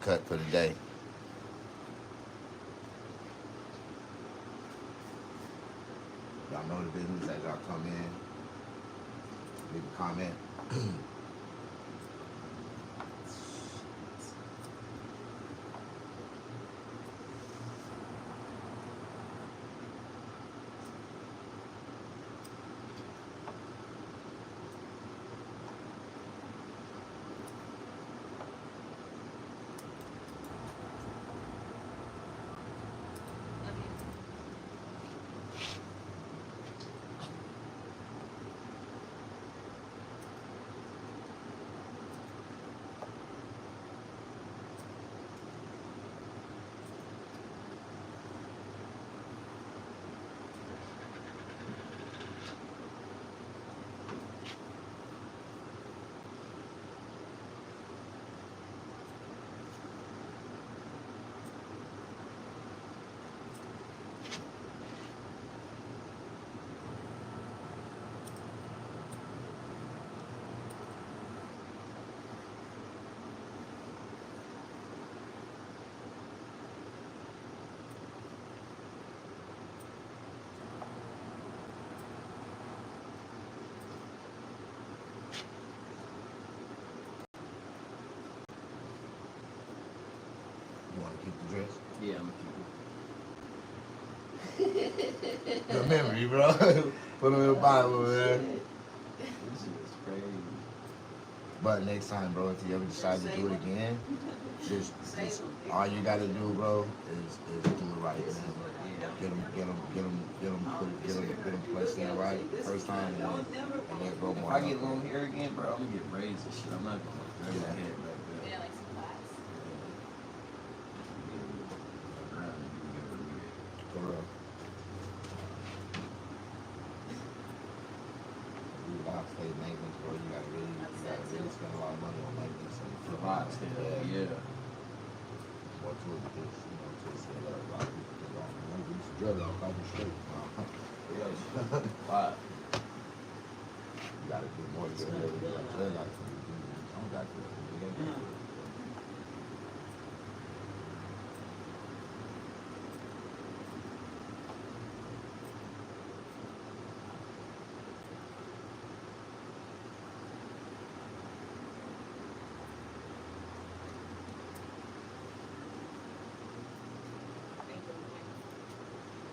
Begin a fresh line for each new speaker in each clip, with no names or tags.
cut for the day. Y'all know the business as y'all come in. Leave a comment. You want to keep the dress?
Yeah, I'm
Good memory, bro. Put them in the Bible, man.
This is crazy.
But next time, bro, if you ever decide to do it again, just all you gotta do, bro, is do it right, man. Get them placed in right first time, and then grow
If
more.
I get long hair again, bro, I'm gonna get braids and shit. I'm not gonna get my head back there.
Yeah, like some class.
For real. You gotta stay maintenance, bro. You gotta really spend a lot of money on maintenance and
For lots, yeah.
More to it because, to say that a lot of people think, oh, man, we used to drill out like straight.
Wow.
You gotta do more to drill like I don't got to.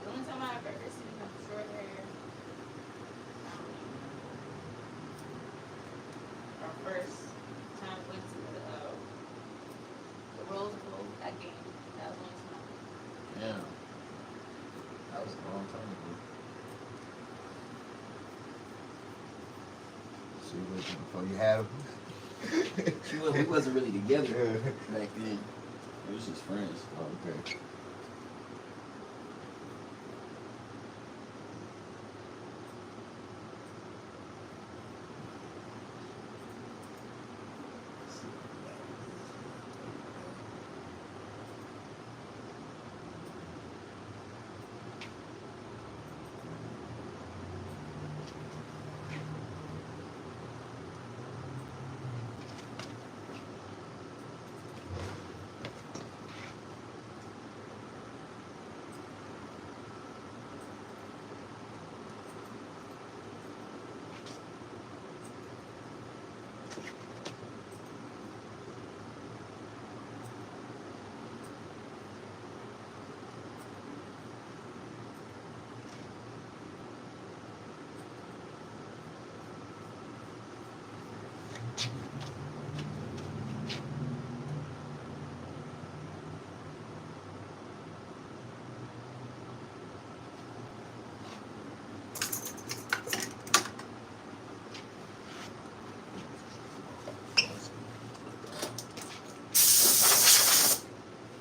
The only time I've ever seen him short hair, our first time we went to the Rose Bowl, that game. That was the only time.
Yeah. That was a long time ago.
See, before you had them.
We wasn't really together back then. We was just friends.
Oh, okay.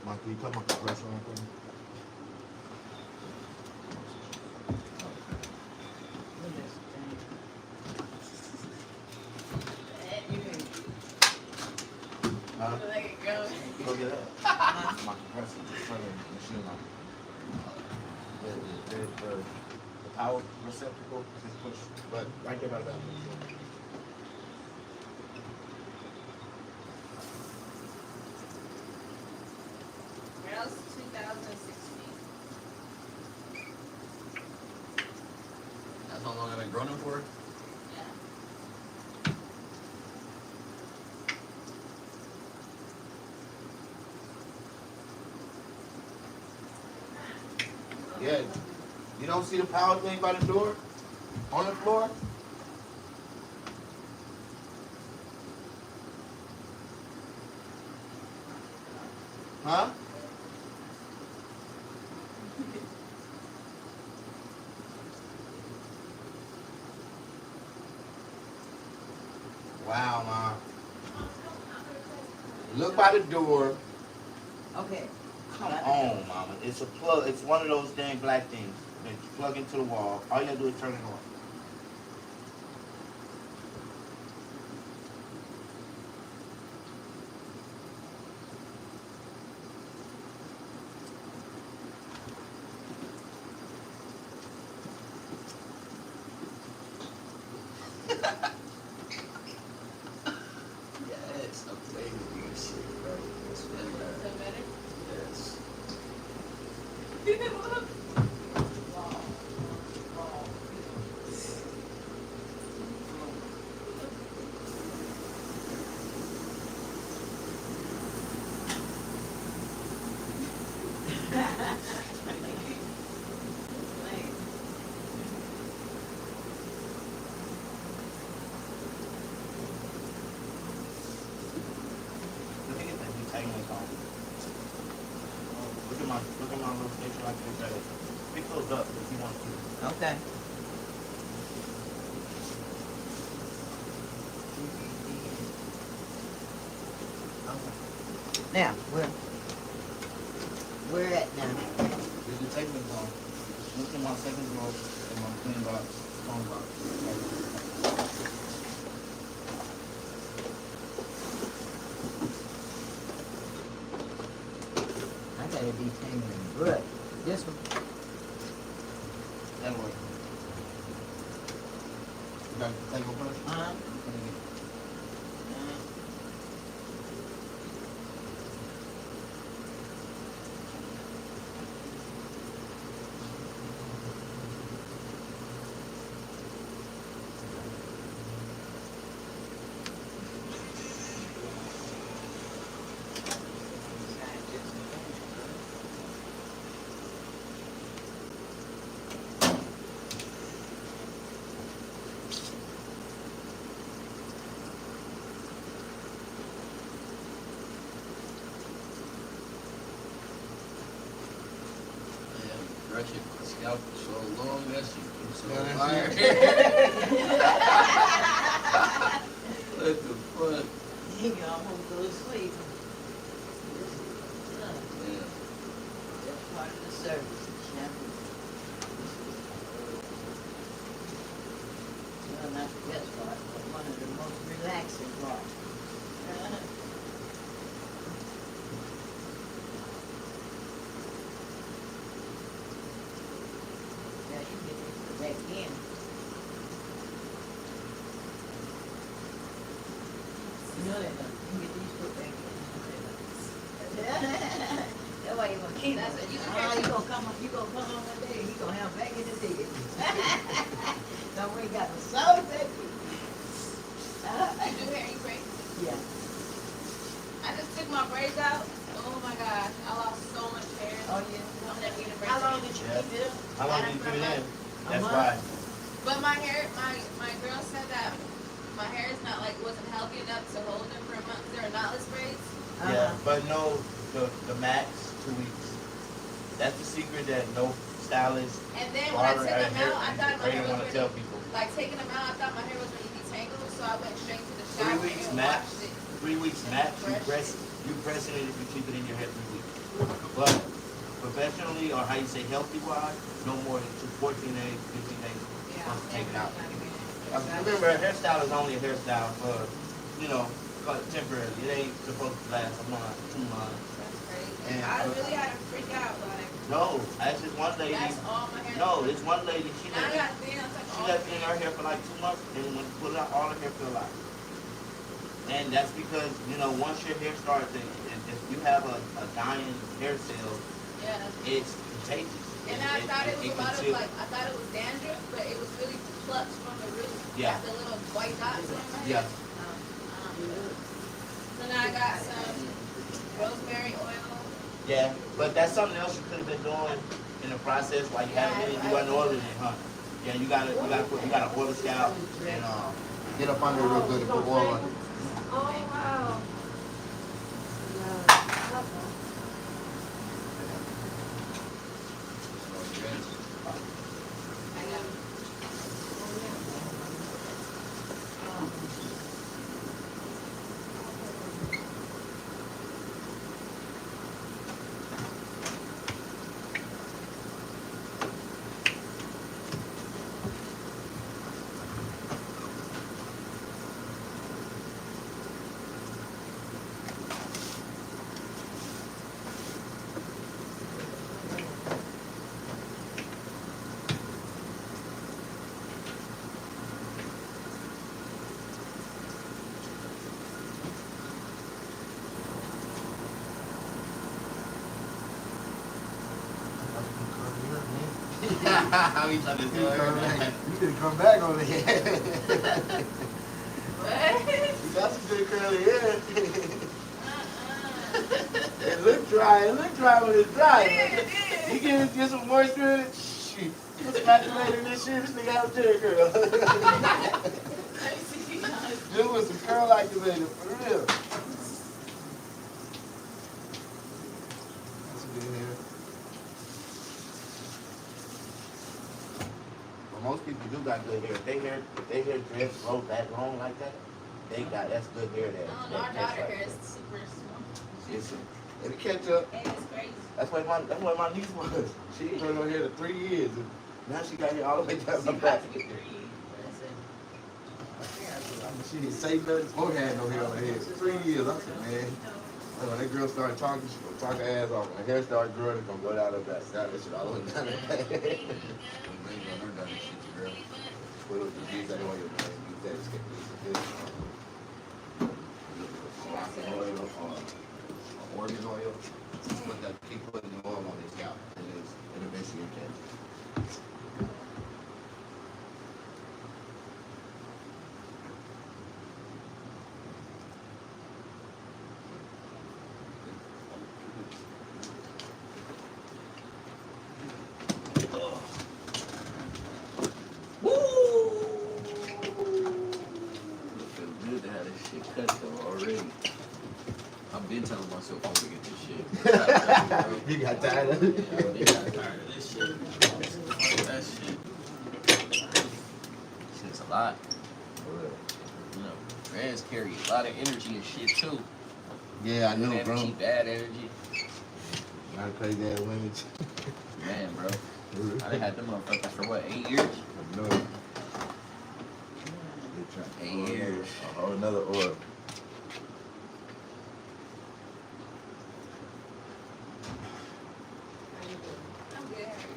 Mike, can you cut my compressor on for me? Huh?
Let it go.
Go get that. My compressor just turning the machine on. The power receptacle just push, but right there by that machine.
2016.
That's how long I've been growing them for?
Yeah.
Yeah. You don't see the power thing by the door? On the floor? Huh? Wow, Mom. Look by the door.
Okay.
Come on, Mama. It's a plug. It's one of those dang black things that you plug into the wall. All you gotta do is turn it on.
Yes, I'm playing with your shit, bro. It's been
Is that better?
Yes.
Let me get that detangling phone. Look at my little station like this. Pick those up if you want to.
Okay. Now, where at now?
There's a detangling phone. Look at my second drawer and my clean box, phone box.
I got a detangling brush. This one.
That way. You got a detangle brush?
Uh-huh.
Brushing my scalp for so long, that shit was so
Yeah,
fire. What the fuck?
You can almost go to sleep.
Yeah.
That's part of the service. Shampoo. Well, not the best part, but one of the most relaxing parts. Yeah, you get this put back in. You know that, don't you? You get these put back in. That's why you gonna keep
That's
it.
it. You can
Oh,
catch
you gonna come on one day, and you gonna have back in the day. Don't we got the soul that
You do hair, you break.
Yeah.
I just took my braids out. Oh my gosh, I lost so much hair.
Oh, yeah.
I'm never gonna break
How long
it.
did you
Yeah.
keep it?
How long did you get it in? That's
month.
why.
But my hair, my girl said that my hair is not like wasn't healthy enough to hold them for a month. They're knotless braids.
Yeah, but no, the max 2 weeks. That's the secret that no stylist,
And then when I
barber,
took them
hair,
out, I thought my
they
hair
don't
was
want to
really,
tell people.
like taking them out, I thought my hair was really detangled, so I went straight to the
3
shower
weeks
and
max.
washed it.
3 weeks
And
max.
brushed
You pressing it if you keep it in your hair 3 weeks. But professionally, or how you say healthy wise, no more than 14 days, 15 days.
Yeah,
Once you take it out.
definitely.
Remember, a hairstyle is only a hairstyle for, you know, temporary. It ain't supposed to last a month, 2 months.
That's crazy.
And-
I really had to freak out, like,
No, that's just one lady.
that's all my hair.
No, it's one lady. She
Now I
left,
got thin, I was like,
she
all
left in her hair for like 2 months, and when she put it out, all her hair fell out. And that's because, you know, once your hair starts, if you have a dying hair cell,
Yeah.
it's contagious.
And I thought it was a
can
lot of
chill.
like, I thought it was dandruff, but it was really plucked from the root.
Yeah.
Like the little white dots on my
Yeah.
head. So now I got some rosemary oil.
Yeah, but that's something else you could have been doing in the process while you haven't been. You wasn't oiling it, huh? Yeah, you gotta oil the scalp and
Get up under it real good and put oil on it.
Oh, wow.
I got
how we trying to do it?
You didn't come back on it.
what?
You got some good curly hair.
Uh-uh.
It look dry. It look dry when it's dry.
Yeah,
You get some moisture in it. Shit. You spatulating this shit. This nigga out there, girl.
Let me see.
This was some curl activator for real. That's a good hair.
But most people do got good hair. If they hair dress grow that long like that, that's good hair there.
I don't know, our daughter hair is super small.
It'll catch up.
And it's crazy.
That's what my niece was. She ain't grown her hair to 3 years. And now she got hair all the way down her back.
About to get 3. Listen.
She didn't say nothing or had no hair on her head. 3 years. I said, man. When that girl started talking, she gonna talk her ass off. When her hair started growing, it's gonna go down her back. Got that shit all the way down her back. Put up the juice anyway, man. Use that to get this. Oil, organ oil. Put that, keep putting the oil on his scalp. It'll eventually catch.
It feels good to have this shit cut though already. I've been telling myself I'm gonna get this shit.
You got tired of it?
Yeah, I got tired of this shit. Fuck that shit. Shit's a lot. You know, trans carry a lot of energy and shit too.
Yeah, I know,
Good
bro.
energy, bad energy.
Not crazy ass women.
Man, bro. I done had them motherfuckers for what, 8 years?
I know.
8 years.
A whole another oil.
I'm good. How are you?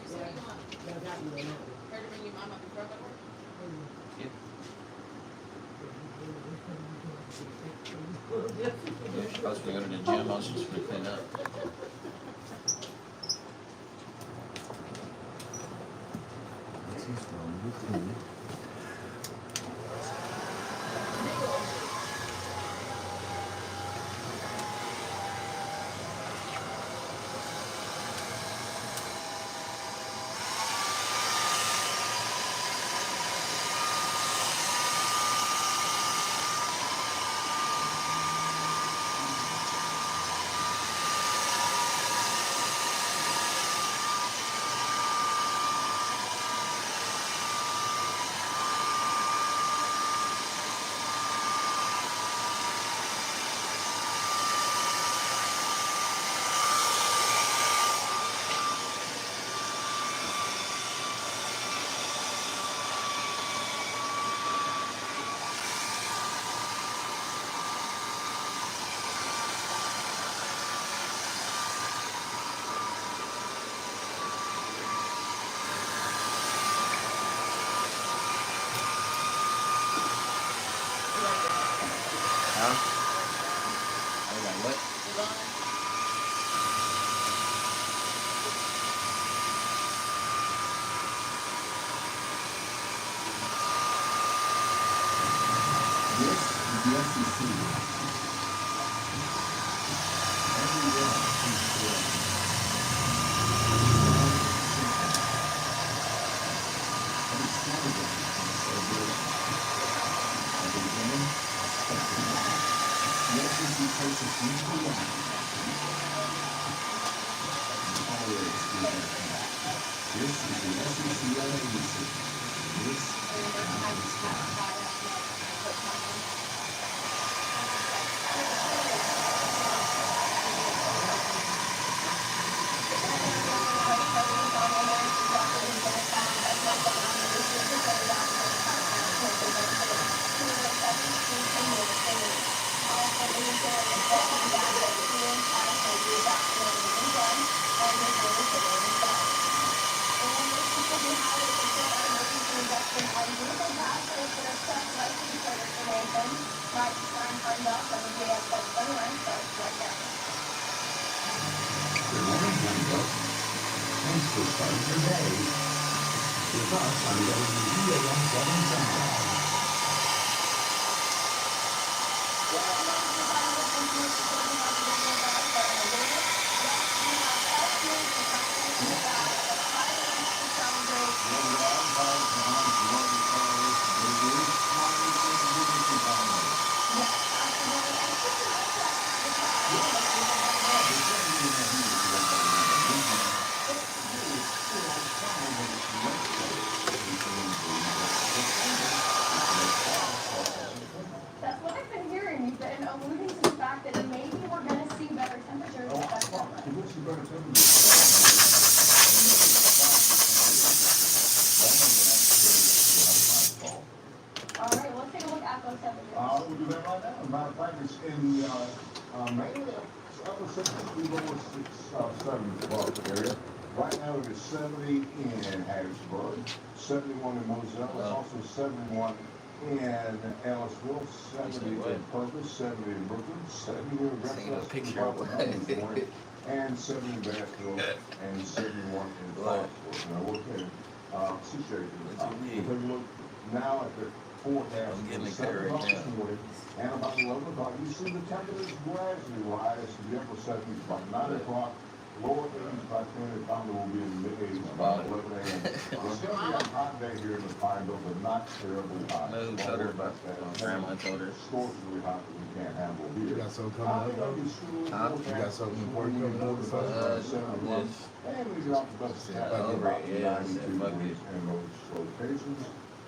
You said you want her to bring your mama up from work?
I was gonna go to the gym, I was just gonna clean up.
Huh? I was like, what?
Devon?
That's what I've been hearing. You've been alluding to the fact that maybe we're going to see better temperatures this summer. All right, let's take a look at those temperatures.
We'll do that right now. As a matter of fact, it's in the, mainly upper 60s, we lower 70 area. Right now it is 70 in Hattiesburg, 71 in Moselle, it's also 71 in Ellisville, 70 in Purvis, 70 in Brooklyn, 70 in Greenville, and 70 in Bassville, and 71 in Clarksville. Now, we'll take situation. We'll take a look now at the forecast.
I'm getting the
for
cut right
7 o'clock this morning, and about 11 o'clock, you see the temperatures gradually rise to the upper 70s by 9 o'clock. Lower 80s by 10, probably will be in the mid 80s by 11 a.m. It's going to be a hot day here in the Pine Belt, but not terribly hot.
No, told her about that. Grandma told her.
Scorchingly hot that we can't handle here.
You got something coming up? You got something important coming up?
And we drop the bus at about 92 degrees in those locations.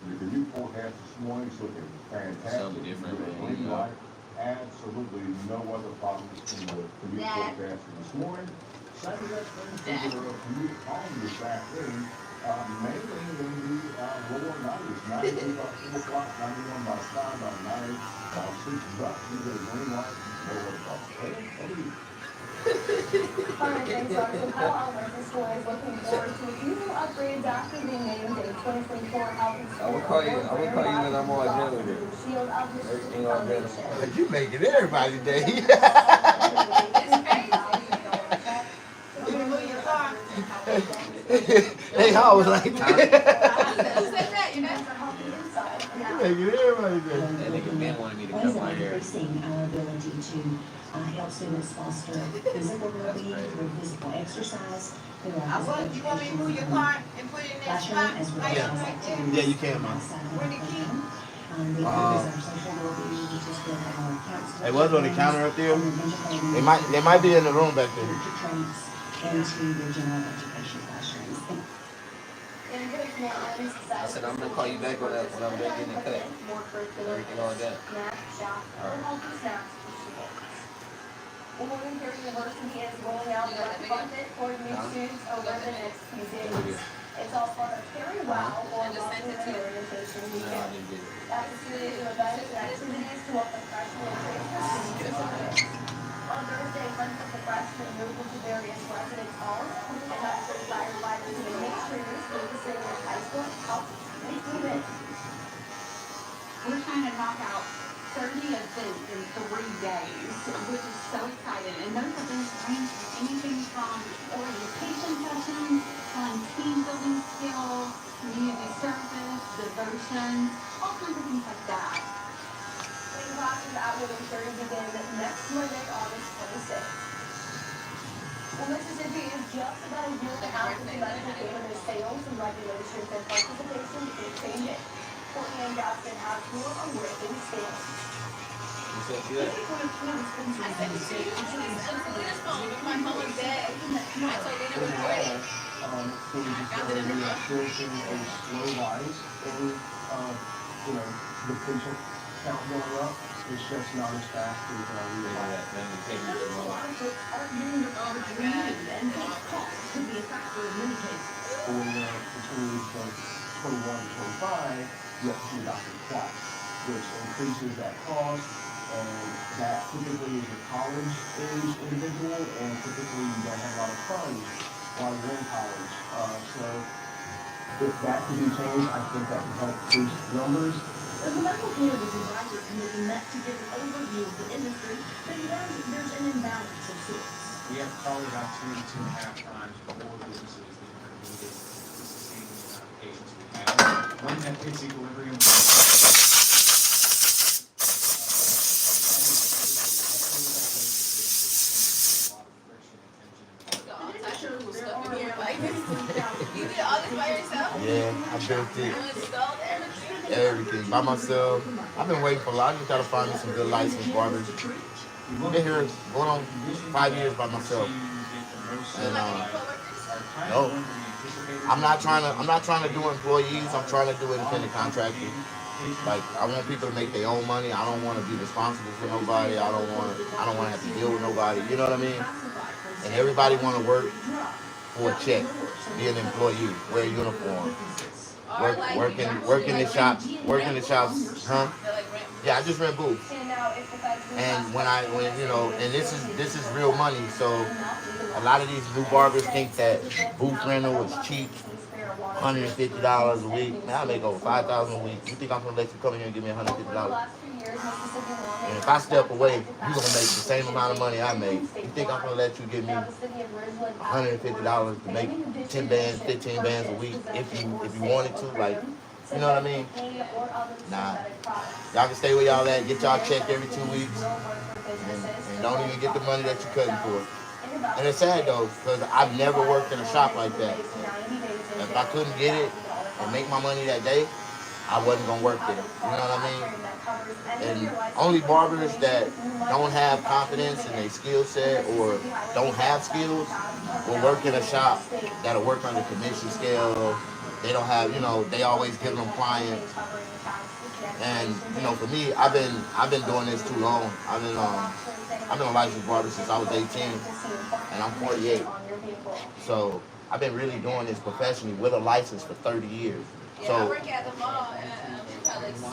The commute forecast this morning is looking fantastic.
Something different,
Green light. Absolutely no other problems in the commute forecast for this morning. Saturday, things are commute home this afternoon, mainly in the lower 90s. 92 by 4 o'clock, 91 by 5, by 90 by 6 bucks. You get a green light, no other problems.
All right, thanks, Rob. So Palo Alto School is looking forward to a few new upgrades after being named a 2024 Health and
I will call you when I'm on agenda.
Shield of the
Everything on agenda.
But you making everybody day. They always like that.
Who said that, you know?
You making everybody day.
That nigga man wanted me to
What is
cut my hair.
increasing our ability to help students foster physical well-being through physical exercise, through our physical
You want me to move your
education
car and put it in that
classroom,
spot?
as well
Like
as
right there?
activities
Yeah, you can, Mom.
outside of
Where
our
the key?
home. The other is our social well-being, which is with our counselors.
They was on the counter up there.
and educating
They might be in the room back there.
future traits into the general education classrooms.
In addition,
I said I'm gonna call you back when I'm done getting it cut.
more curricular
Everything all done.
snack shop and healthy snacks for students. William Perry University is rolling out direct funded for new students over the next few days. It's all part of Carry Wow or Welcome Orientation
No, I
Weekend.
didn't get it.
That's a series of events and activities to welcome freshmen and transfer students. On Thursday, friends of the freshmen moved into various residence halls and that's inspired by the administrators of the city of high school help make events.
We're trying to knock out 30 events in 3 days, which is so exciting. And those events range from anything from orientation sessions, fun team building skills, community service, devotion, all kinds of things like that.
Cleaning classes at Williams Ferry begin next Monday, August 26th. Well, Mississippi is just about a year and a half into medical cannabis sales and regulations and participation is changing. Courtney and Gaston have more on where things stand.
You said see that?
I said you see, Selena's phone. My phone was dead. I told her to record it.
So we just experiencing a slow rise in, the patient count going up. It's just not as fast as we would like. For between 21 and 25, you have to see a doctor twice, which increases that cost, and that typically is a college-age individual, and typically you don't have a lot of funds while you're in college. So if that could be changed, I think that would help boost numbers.
The Medical Cannabis Advisory Committee met to give an overview of the industry, but there's an imbalance of sorts.
We have probably about 2 to 2.5 times more businesses than are needed to sustain the amount of patients we have. When that hits equilibrium,
You did all this by yourself?
Yeah, I built it.
You installed everything?
Everything by myself. I've been waiting for a lot. I just gotta find me some good licensed barbers. I've been here going on 5 years by myself. And no, I'm not trying to do employees. I'm trying to do independent contractors. Like, I want people to make their own money. I don't want to be responsible for nobody. I don't want to have to deal with nobody. You know what I mean? And everybody want to work for a check, be an employee, wear a uniform, work in the shops, huh? Yeah, I just rent booths. And and this is real money. So a lot of these new barbers think that booth rental is cheap, $150 a week. Man, I make over $5,000 a week. You think I'm gonna let you come in here and give me $150? And if I step away, you're gonna make the same amount of money I make. You think I'm gonna let you give me $150 to make 10 bands, 15 bands a week if you wanted to? Like, you know what I mean? Nah. Y'all can stay where y'all at, get y'all checked every 2 weeks, and don't even get the money that you're cutting for. And it's sad though, because I've never worked in a shop like that. If I couldn't get it and make my money that day, I wasn't gonna work there. You know what I mean? And only barbers that don't have confidence in their skill set or don't have skills will work in a shop that'll work under commission scale. They don't have, they always give them clients. And for me, I've been doing this too long. I've been a licensed barber since I was 18, and I'm 48. So I've been really doing this professionally with a license for 30 years.
Yeah,
So
I work at the mall in Publix, so I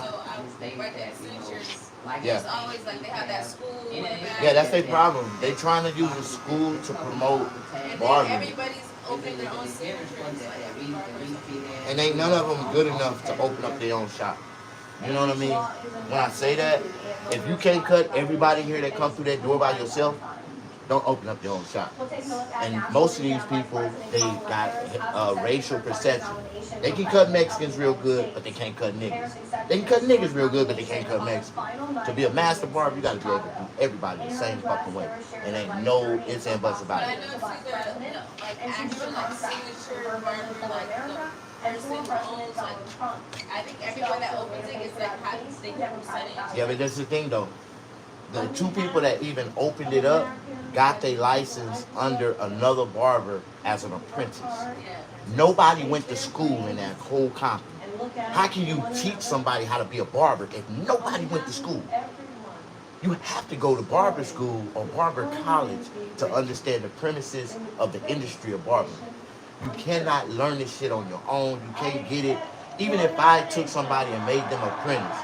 work at Centuries.
yeah.
It's always like they have that school in the back.
Yeah, that's their problem. They trying to use the school to promote
And then
barbering.
everybody's opening their own Centuries. Like every barber's
And ain't none of them good enough to open up their own shop. You know what I mean? When I say that, if you can't cut everybody here that come through that door by yourself, don't open up your own shop. And most of these people, they got racial perception. They can cut Mexicans real good, but they can't cut niggas. They can cut niggas real good, but they can't cut Mexicans. To be a master barber, you gotta be able to do everybody the same fucking way. And ain't no ifs and buts about
But I
it.
know too that actual signature barber the person who owns I think everyone that opens it gets they get a percentage.
Yeah, but that's the thing though. The two people that even opened it up got their license under another barber as an apprentice. Nobody went to school in that whole company. How can you teach somebody how to be a barber if nobody went to school? You have to go to barber school or barber college to understand the premises of the industry of barbering. You cannot learn this shit on your own. You can't get it. Even if I took somebody and made them apprentice,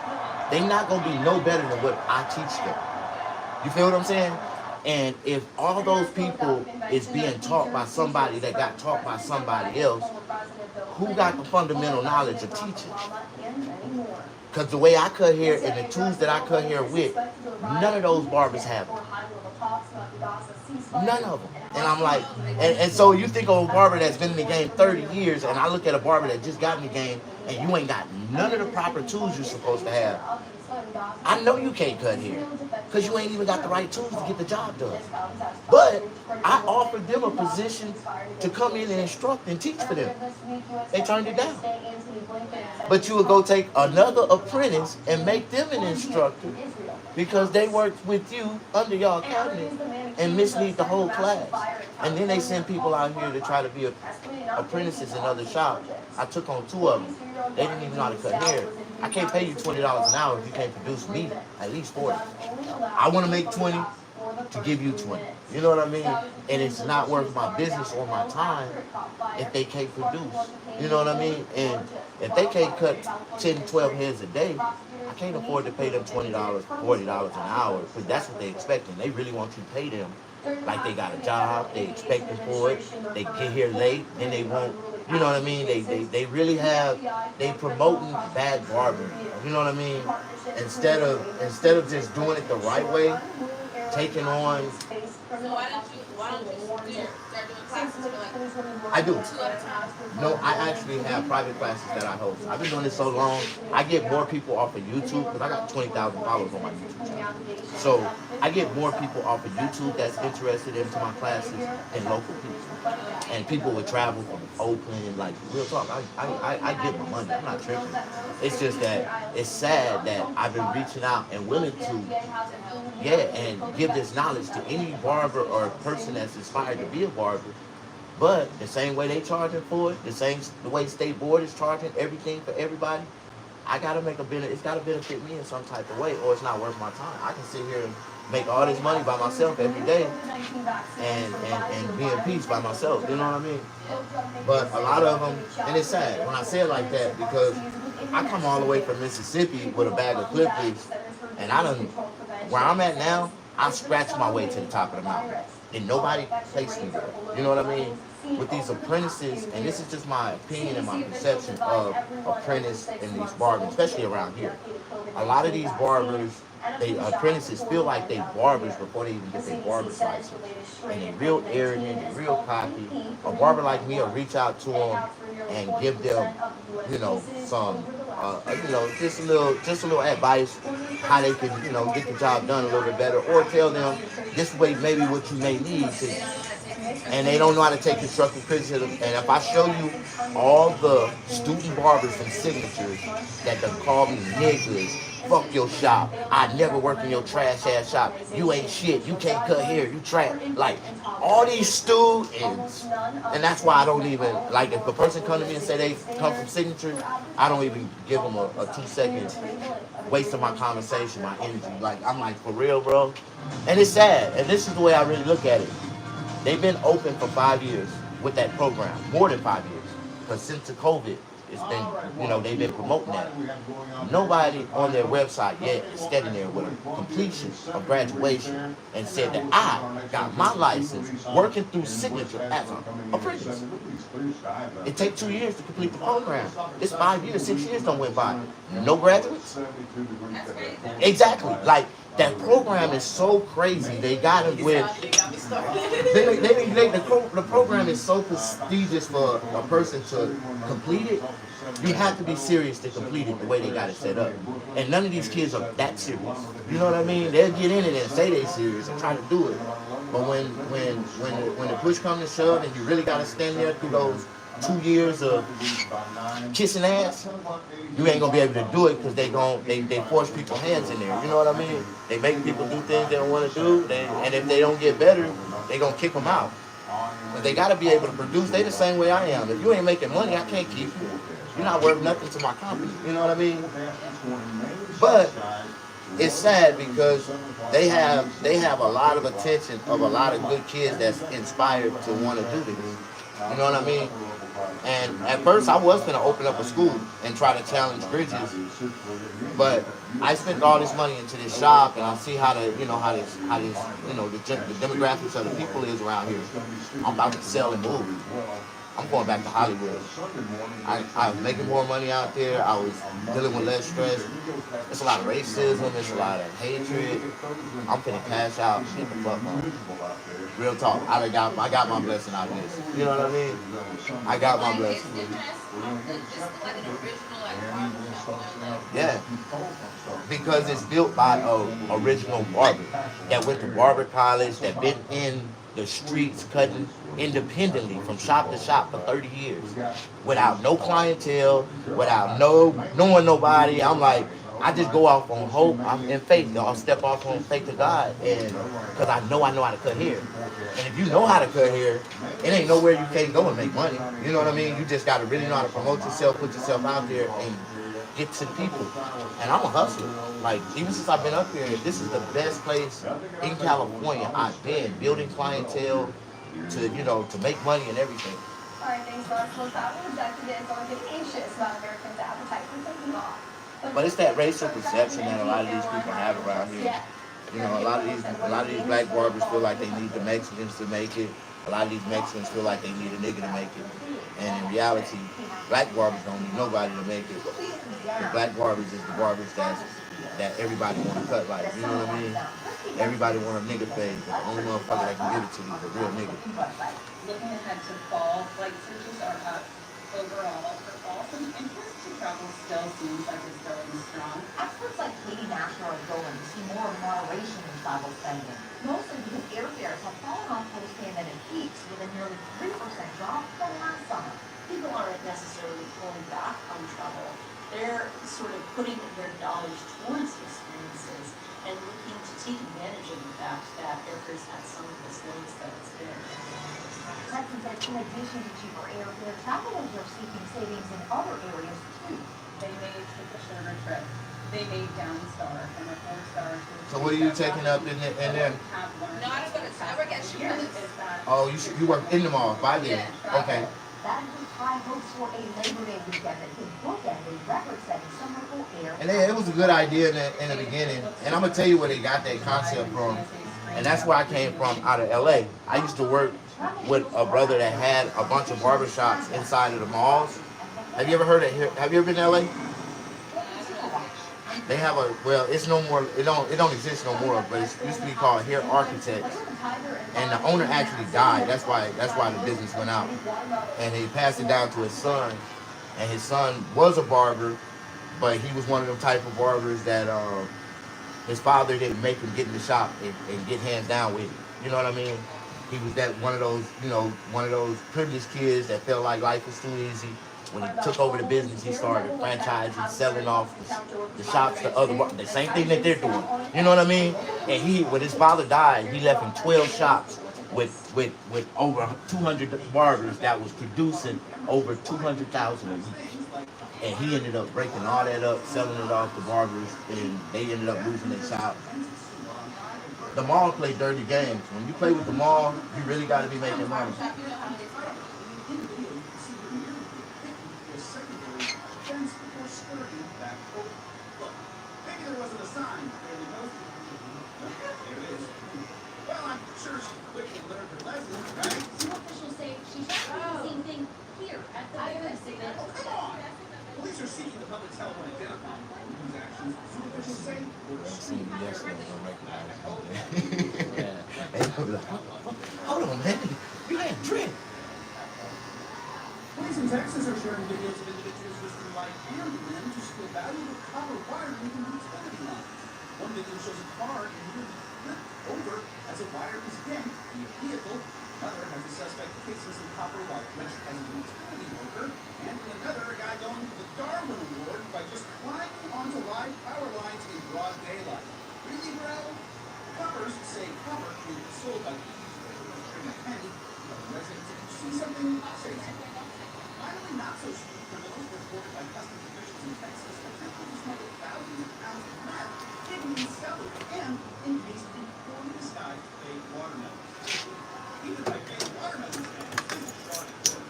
they not gonna be no better than what I teach them. You feel what I'm saying? And if all those people is being taught by somebody that got taught by somebody else, who got the fundamental knowledge of teaching? Because the way I cut hair and the tools that I cut hair with, none of those barbers have them. None of them. And I'm like, and so you think of a barber that's been in the game 30 years, and I look at a barber that just got in the game, and you ain't got none of the proper tools you're supposed to have. I know you can't cut hair because you ain't even got the right tools to get the job done. But I offered them a position to come in and instruct and teach for them. They turned it down. But you would go take another apprentice and make them an instructor because they worked with you under y'all cabinet and mislead the whole class. And then they send people out here to try to be apprentices in other shops. I took on 2 of them. They didn't even know how to cut hair. I can't pay you $20 an hour if you can't produce me at least 40. I want to make 20 to give you 20. You know what I mean? And it's not worth my business or my time if they can't produce. You know what I mean? And if they can't cut 10, 12 heads a day, I can't afford to pay them $20, $40 an hour because that's what they expecting. They really want you to pay them like they got a job, they expecting for it, they get here late, then they won't, you know what I mean? They really have, they promoting bad barbering. You know what I mean? Instead of just doing it the right way, taking on.
So why don't you start doing classes for like
I do.
2 at a time?
No, I actually have private classes that I host. I've been doing this so long, I get more people off of YouTube because I got 20,000 followers on my YouTube channel. So I get more people off of YouTube that's interested into my classes than local people. And people would travel from Oakland, like real talk. I get my money. I'm not tripping. It's just that it's sad that I've been reaching out and willing to, and give this knowledge to any barber or person that's inspired to be a barber. But the same way they charging for it, the way State Board is charging everything for everybody, I gotta make a benefit. It's gotta benefit me in some type of way, or it's not worth my time. I can sit here and make all this money by myself every day, and be in peace by myself. You know what I mean? But a lot of them, and it's sad when I say it like that because I come all the way from Mississippi with a bag of clippers, and where I'm at now, I scratched my way to the top of the mountain. And nobody placed me there. You know what I mean? With these apprentices, and this is just my opinion and my perception of apprentice in these barbers, especially around here. A lot of these barbers, apprentices feel like they barbers before they even get their barber's license. And they're real arrogant, they're real cocky. A barber like me will reach out to them and give them, some, just a little advice how they can, get the job done a little bit better, or tell them this way maybe what you may need to. And they don't know how to take constructive criticism. And if I show you all the student barbers and signatures that done call me niggas, fuck your shop, I never work in your trash ass shop, you ain't shit, you can't cut hair, you trash, like all these students. And that's why I don't even, like if a person come to me and say they come from signatures, I don't even give them a 2-second waste of my conversation, my energy. Like I'm like, for real, bro? And it's sad, and this is the way I really look at it. They've been open for 5 years with that program, more than 5 years. But since the COVID, it's been, they've been promoting that. Nobody on their website yet is standing there with a completion of graduation and said that I got my license working through signature as an apprentice. It takes 2 years to complete the program. It's 5 years, 6 years don't went by. No graduates? Exactly. Like, that program is so crazy. They got it with. The program is so prestigious for a person to complete it. You have to be serious to complete it the way they got it set up. And none of these kids are that serious. You know what I mean? They'll get in it and say they're serious and try to do it. But when the push comes to shove and you really got to stand there through those 2 years of kissing ass, you ain't gonna be able to do it because they force people's hands in there. You know what I mean? They make people do things they don't want to do, and if they don't get better, they gonna kick them out. But they gotta be able to produce. They the same way I am. If you ain't making money, I can't keep you. You're not worth nothing to my company. You know what I mean? But it's sad because they have a lot of attention of a lot of good kids that's inspired to want to do this. You know what I mean? And at first I was gonna open up a school and try to challenge Bridges, but I spent all this money into this shop and I see how the demographics of the people is around here. I'm about to sell and move. I'm going back to Hollywood. I was making more money out there. I was dealing with less stress. It's a lot of racism. It's a lot of hatred. I'm finna cash out and get the fuck on. Real talk. I got my blessing out of this. You know what I mean? I got my blessing.
Just like an original, like,
Yeah. Because it's built by a original barber that went to barber college, that been in the streets cutting independently from shop to shop for 30 years without no clientele, without knowing nobody. I'm like, I just go off on hope. I'm in faith. I'll step off on faith to God, and because I know how to cut hair. And if you know how to cut hair, it ain't nowhere you can't go and make money. You know what I mean? You just got to really know how to promote yourself, put yourself out there, and get to the people. And I'm a hustler. Like, even since I've been up here, this is the best place in California I've been, building clientele to, to make money and everything.
All right, thanks, Russ. Well, travel executives are getting anxious about Americans' appetite for taking off.
But it's that racial perception that a lot of these people have around here. You know, a lot of these black barbers feel like they need the Mexicans to make it. A lot of these Mexicans feel like they need a nigga to make it. And in reality, black barbers don't need nobody to make it. The black barbers is the barbers that everybody want to cut like. You know what I mean? Everybody want a nigga fade, but the only motherfucker that can give it to you is a real nigga.
Looking ahead to fall, flight searches are up overall for fall. Some interest to travel still seems like it's going strong.
Experts like Katie National are going to see more moderation in travel spending, mostly because airfares have fallen off post-pandemic peaks with a nearly 3% drop from last summer.
People aren't necessarily pulling back on travel. They're sort of putting their dollars towards experiences and looking to take advantage of the fact that airfares had some of the slows that it's been.
Texans said in addition to cheaper airfare, travelers are seeking savings in other areas too.
They may take a shorter trip. They may downstar from a 4-star to a
So what are you taking up in there?
No, I just go to I work at Chipotle.
Oh, you work in the mall, by then. Okay.
That includes high hopes for a Labor Day weekend that could bookend a record-setting summer for air.
And it was a good idea in the beginning. And I'm gonna tell you where they got that concept from. And that's where I came from, out of LA. I used to work with a brother that had a bunch of barbershops inside of the malls. Have you ever heard of here? Have you ever been to LA? They have it's no more, it don't exist no more, but it used to be called Hair Architects. And the owner actually died. That's why the business went out. And he passed it down to his son. And his son was a barber, but he was one of them type of barbers that his father didn't make him get in the shop and get hands down with it. You know what I mean? He was one of those privileged kids that felt like life was too easy. When he took over the business, he started franchising, selling off the shops to other barbers. The same thing that they're doing. You know what I mean? And when his father died, he left him 12 shops with over 200 barbers that was producing over 200,000 a week. And he ended up breaking all that up, selling it off to barbers, and they ended up losing their shop. The mall play dirty games. When you play with the mall, you really got to be making money.
Officials say she's not the same thing here at the event.
Police are seeking the public's help on identifying whose actions zoo officials say were
CBS don't recognize him. They gonna be like, hold on, man. You had drink.
Police in Texas are sharing videos of individuals using light and wind to steal valuable copper wire leading to utility lines. One video shows a car nearly flipped over as a wire is bent in a vehicle. Another has a suspect facing some copper wire dressed as a utility worker. And in another, a guy going for the Darwin Award by just climbing onto live power lines in broad daylight. Really, bro? Coppers say copper can be sold by a penny. Residents, if you see something, say something. Finally, not so sweet criminals reported by customs officials in Texas attempting to smuggle thousands of pounds of meth hidden in cellars and encased in poorly disguised fake watermelons. Even by fake watermelon standards, this is shoddy work.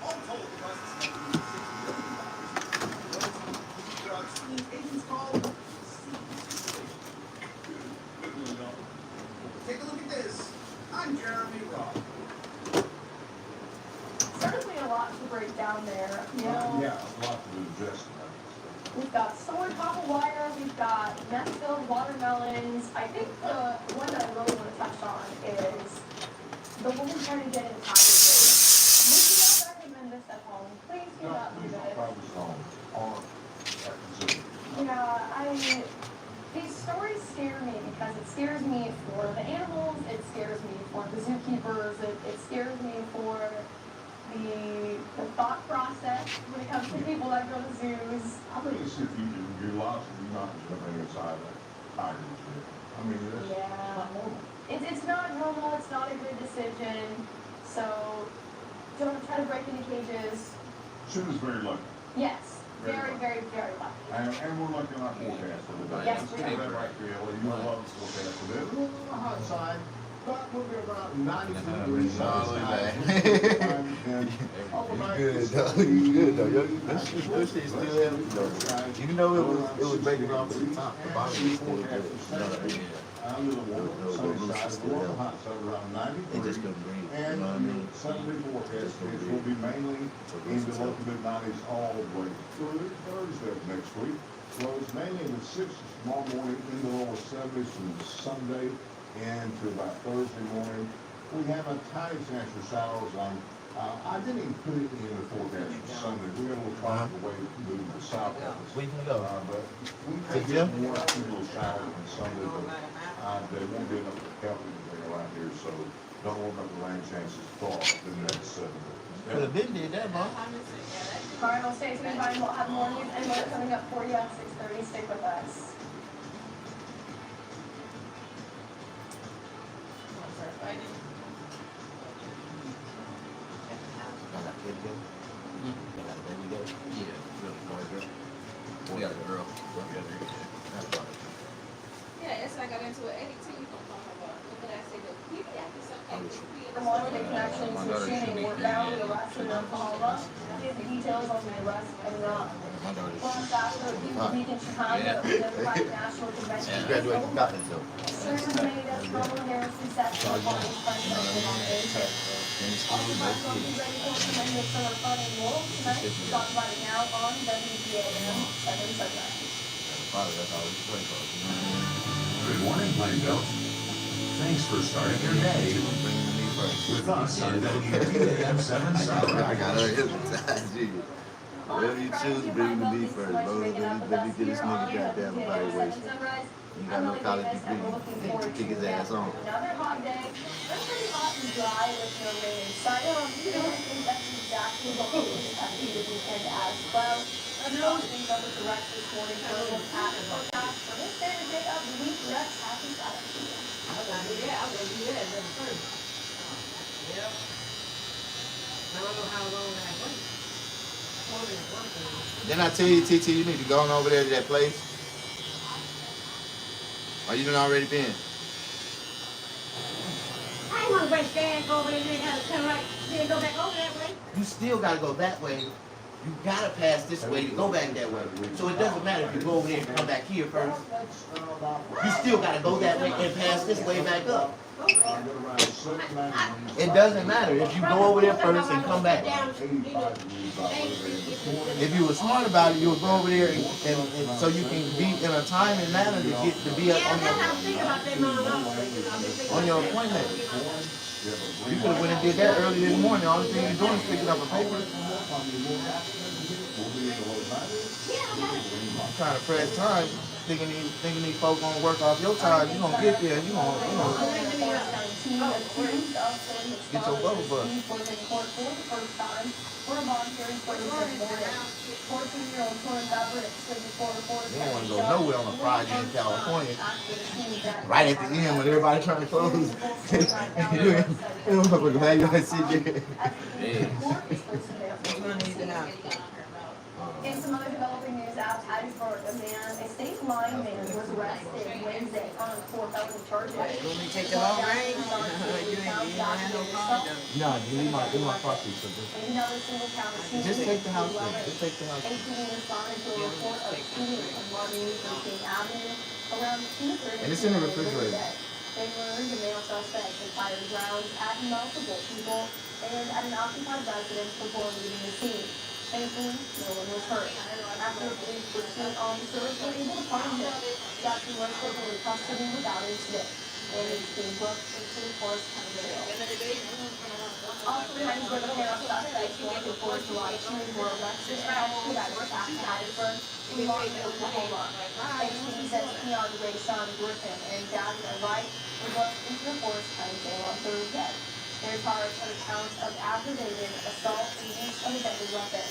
All told, the bus is spending $6 million. Those drugs agents call Take a look at this. I'm Jeremy Robb.
Certainly a lot to break down there. You know,
Yeah, a lot to digest.
we've got solar copper wire, we've got meth-filled watermelons. I think the one that I really want to touch on is the woman trying to get in Tiger Woods. Would you not recommend this at home? Please do not do this.
Probably wrong.
honestly, these stories scare me because it scares me for the animals, it scares me for the zookeepers, it scares me for the thought process when it comes to people that go to zoos.
I think it's if you're lost and you're not jumping inside a tiger's den. I mean, that's
Yeah.
not normal.
It's not normal, it's not a good decision, so don't try to break any cages.
She was very lucky.
Yes, very, very, very lucky.
And we're looking at our forecast for the day.
Yes,
Let's
we
get
are.
that right there. You love the forecast for this. We're on the hot side, but we'll be about 92 degrees Celsius.
You good though. You good though. Yo, this shit still heavy though. Even though it was breaking off to the top, the bottom is still good.
Under the water, sunshine, we're on the hot side around 90
It just
degrees.
couldn't breathe.
And
You know what I mean?
Sunday forecast is will be mainly in the low to mid-90s all the way through Thursday of next week. Lows mainly in the 60s tomorrow morning, in the lower 70s from Sunday into about Thursday morning. We have a tiny chance for showers on. I didn't even put it in the forecast for Sunday. We got a little problem the way we move the south.
Where you gonna go?
But we
Take
take
them?
more little showers on Sunday, but they won't be enough to help anything around here, so don't worry about the rain chances fall the next 7 days.
Could have been did that, man.
Cardinal States, we will have more news and more coming up for you at 6:30. Stick with us.
We got a girl.
Yeah, that's what I got into it. 82, you gonna talk about. Look at that, say the people acting so
The Monterey connections to shooting were found arrested in Oklahoma. Give the details on the arrest coming up. Plus, after the People Week in Chicago, the Democratic National Convention.
You graduated from Cotton, so.
Sermon made as Kamala Harris who sat in the party's presidential nomination. Also, my phone is ready for tremendous summer fun and world tonight. We'll talk about it now on WBAM 7 Sunday.
Good morning, Plainville. Thanks for starting your day with us on WBAM 7 Sunday.
I got her hypnotized, you. Whatever you choose, bring the me first. Lord, let me get this nigga goddamn evaluation. You got no college degree, you can kick his ass on.
Another hot day. It's pretty hot and dry with no rain in sight. I don't think that's exactly what we expect the weekend as well. No things up with the Rex this morning for a look at the forecast for this favorite day of the week. Rex, happy Saturday.
I'm gonna do that. I'm gonna do that then first. Yep. I don't know how long I wait.
Didn't I tell you, TT, you need to go on over there to that place? Or you done already been?
I ain't wanna waste gas over there and then have to turn right, then go back over that way.
You still gotta go that way. You gotta pass this way to go back that way. So it doesn't matter if you go over there and come back here first. You still gotta go that way and pass this way back up. It doesn't matter if you go over there first and come back.
If you were smart about it, you would go over there and so you can be in a timely manner to get to be up on your appointment. You could have went and did that early this morning. All the thing you're doing is picking up a paper. I'm trying to press time, thinking these folks gonna work off your time. You gonna get there. You gonna get your bubble butt. You don't want to go nowhere on a Friday in California. Right at the end when everybody trying to close. You don't want to go you guys sit there.
In some other developing news out of Hattiesburg, a state lineman was arrested Wednesday on 4 felony charges.
Want me to take the long range? You ain't have no car, though.
No, you leave my property, so
Another single count of shooting.
just take the house. Just take the house.
18 responded to a report of shooting on Martin Luther King Avenue around 2:30.
And it's in the refrigerator.
They learned the male suspect had fired rounds at multiple people and at an occupied residence before leaving the scene. Thankfully, no one was hurt. After police pursuit, officers were able to find him. Jackson was taken into custody without incident. And he's being booked into the Forest County Jail. Also Times where the pair of suspects walked before July 2 were arrested and extradited back to Hattiesburg in Martin, Oklahoma. ABC says Keon Rayshon Griffin and Daniel Wright were both into the Forest County Jail on Thursday. Their charged on accounts of aggravated assault and use of a deadly weapon.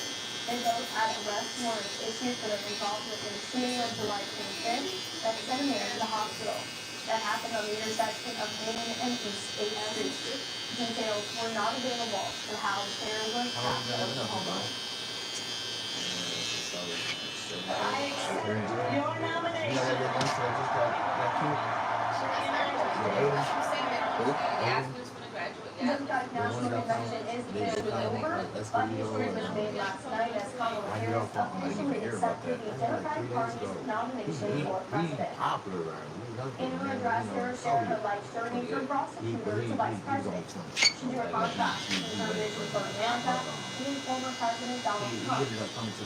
They both had arrest warrants issued for their involvement in the shooting on July 25th that sent a man to the hospital. That happened on the intersection of Hammond and East 8th Street. Details were not available for how the pair was trapped in Oklahoma.
Your nomination.
Democratic National Convention is officially over, but history was made last night as Kamala Harris officially accepted the Democratic Party's nomination for president. In her address, Harris shared her life journey from prosecutor to vice president. She drew a contrast between her vision for America and former President Donald Trump. And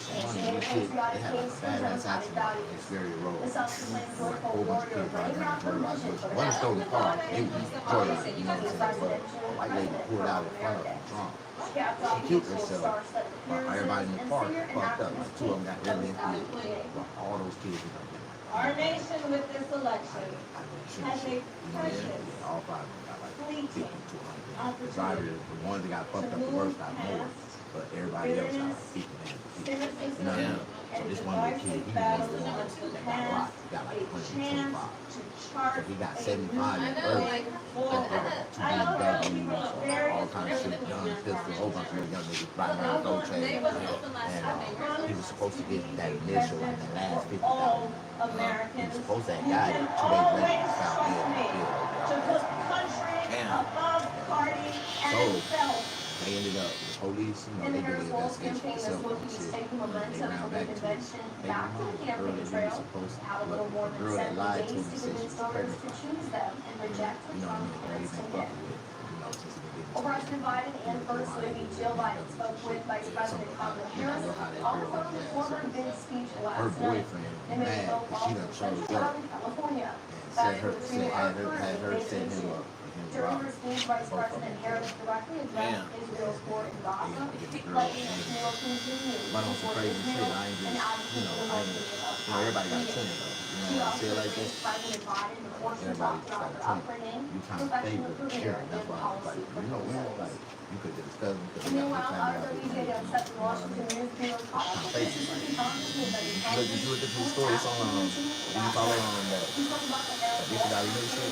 she made a patriotic case for democratic values. The self-proclaimed joyful warrior laid out her vision for the national development of policy to be presidential
White lady pulled out in front of him, Trump.
She
She killed herself. Everybody in the park fucked up. Like 2 of them got really influenced. All those kids in there.
Our nation with this election has a precious,
All 5 of them got like 50
fleeting
to 100. The driver, the ones that got fucked up the worst got more. But everybody else got like 50 man. You know what I mean? So this one little kid, he was one of the ones that got a lot. He got like 125. So he got 75 in early. All kind of shit, young pistol, a whole bunch of young niggas riding around gold chain. And he was supposed to get that initial and the last 50,000. He was supposed to have died 2 days later. He was found dead. So they ended up, the police, you know, they did the investigation themselves and shit. They ran back to his girl that he was supposed to, the girl that lied to him and said she was pregnant. You know what I mean? The girl he been fucking with, you know, since the beginning.
Well, President Biden and First Lady Jill Biden spoke with Vice President Kamala Harris on the phone before her big speech
Her
last night.
boyfriend
They made
mad
a phone
because
call
she done
to
chose her
Southern California.
and had her set him up.
During her speech, Vice President Harris directly addressed Israel's war in Gaza, pledging that she will continue to
But on some
support
crazy shit,
Israel
I ain't
and
just,
advocate
you know,
for the
I ain't,
well-being of
everybody got a
Palestinians.
chance though. You
She
know, when I
also
say it like
praised
this,
President Biden and forced her
everybody
talk
just
about
got
her
a chance.
upbringing,
You trying to
professional
favor
career,
sharing. That's
and
why I was like,
policy
you know, man,
principles.
like, you could discuss them because we got
Meanwhile,
no
our
family out
WJ
there.
upset the Washington News Bureau caught up with Mississippi Congressman Betty
Look, did you look at the story? It's on, you follow on that Bishop Valley News shit?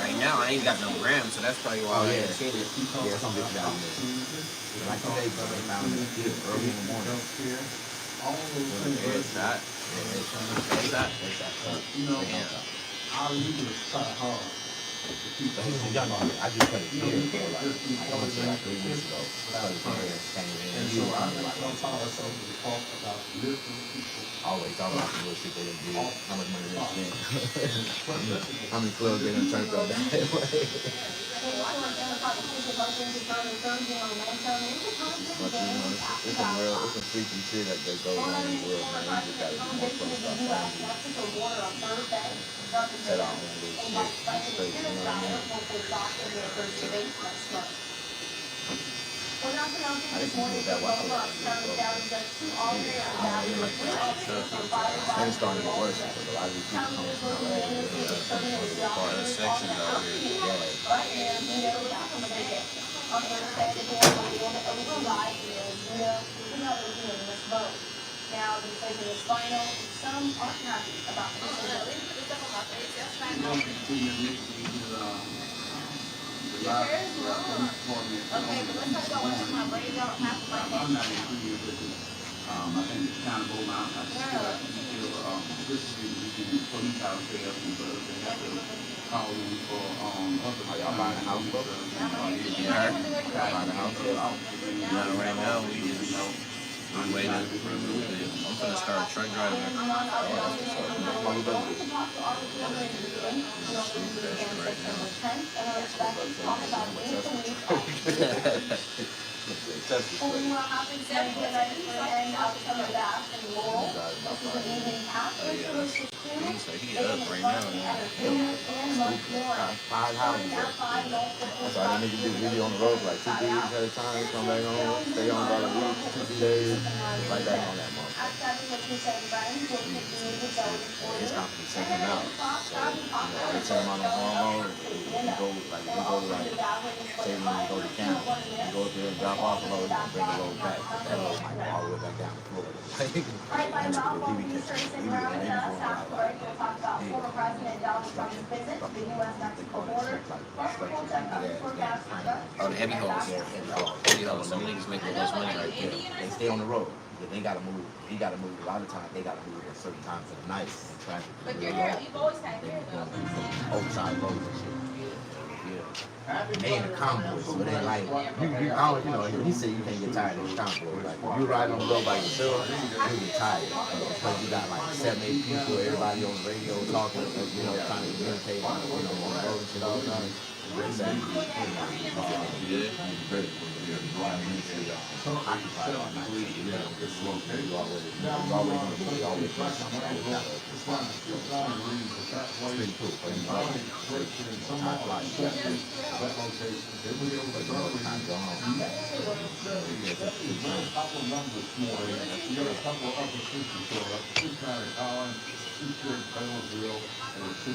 Right now, I ain't got no gram, so that's probably why
Oh,
I
yeah.
ain't seen it.
Yeah, it's on Bishop Valley News. Like 2 days ago, they found this kid early in the morning.
Headshot. Headshot.
You know,
Damn.
our leaders try hard.
But he was a young kid. I just played here for like, I went to like 3 weeks ago. Played here, came in, and he was probably like, always talking about the little shit they didn't do, how much money they spent, how many clubs they done turned up that way. But you know, it's some real, it's some freaky shit that goes on in the world, man. You just gotta be more close up, set out on this shit, be straight, you know what I mean?
We're not announcing this morning that Roblox counted down just 2 all-day
And it's starting to get worse because a lot of these people come from LA and they end up coming from the far
Other sections out here.
On Thursday, the board will override Now, the decision is final, and some aren't happy about the decision.
Okay, but let's talk about what's my brain. Y'all have to like
I'm not in agreement with it. I think it's kind of bold. I feel like we feel, this is the police out there, but they have to call in for, other.
Are y'all buying a house, bro?
Yeah.
Buying a house?
Not right now. We waiting for a little bit. I'm gonna start truck driving.
Only what happens when we get ready for an end of summer bash in Laurel. This is an evening pass for delicious food,
say he up right now.
Five houses. That's why that nigga do video on the road for like 2 weeks at a time. Come back home, stay on about a week, 2 days, right back on that motherfucker. His company sent him out. So, they send him out on hormone. We go like, say when we go to Canada, we go up there and drop off a load and bring the load back. But that load might go all the way back down to Florida. Like, he be catching, he be going out like,
Oh, the heavy holes. Heavy holes. Some niggas make the most money right there.
They stay on the road. They gotta move. He gotta move. A lot of times they gotta move at certain times of the night. And traffic.
But your hair, you've always had hair though.
Oversized roads and shit. They in a convoy, so they like he said you can't get tired in a convoy. Like if you ride on the road by yourself, you get tired because you got like 7, 8 people, everybody on the radio talking, trying to communicate, on the road and shit all the time. Occupied all night. It's pretty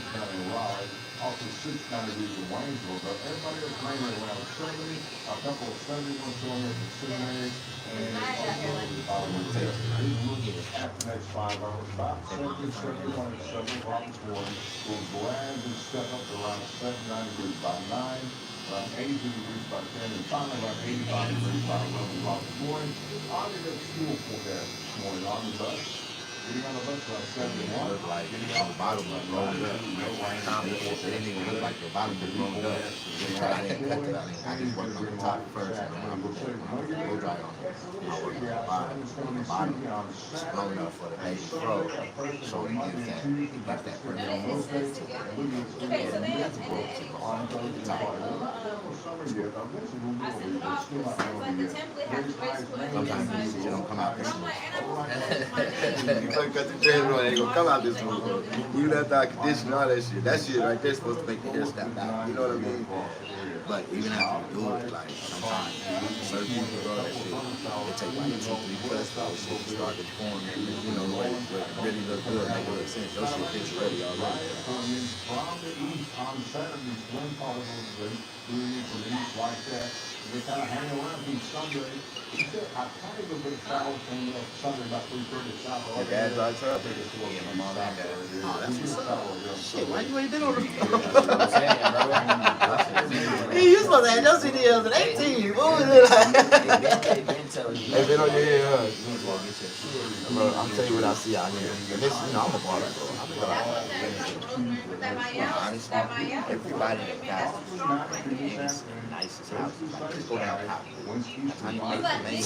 cool.
Also 6 county region Waynesville, but everybody else mainly around 70, a couple of 71 kilometers in Cincinnati, and after the next 5 hours, about 70, 71, and 70 Roberts Warren will gradually step up to around 79 degrees by 9, around 82 degrees by 10, and finally around 85 degrees by 11 o'clock this morning. On the next fuel forecast this morning on the bus. Getting on the bus around 71.
Look like on the bottom was rolled up. It didn't even look like the bottom was rolled up. I didn't cut that. I just worked on the top first, and then I put that blow dry on it. I worked on the bottom. On the bottom, it's long enough for the baby to grow, so it gets that pretty almost.
Okay, so then,
On the top.
I sent it off, it seems like the template has basically
Sometimes you don't come out this
I'm
way.
like, and I was like,
You fucking cut the dreads on, ain't gonna come out this motherfucker. You left out condition, all that shit. That shit right there supposed to make the hair snap out. You know what I mean?
But even after you do it, like sometimes certain people do that shit. It take like 2, 3 cuts for those shit to start to form. Really look good, make it look sense. Your shit fits ready already.
From the east on Saturday, wind particles moving from the east like that. They kind of hang around through Sunday. I kind of a big shower came up Sunday about 3:30 south.
The dad's our truck.
Oh, that's what's up. Shit, why you ain't been on the
Hey, you supposed to have your CDLs at 18. What was it like?
Hey, been on your head, huh? Bro, I'm telling you what I see out here. And this, I'm a part of it, bro. Everybody that got the biggest and nicest houses, like, just go down top. How you make the main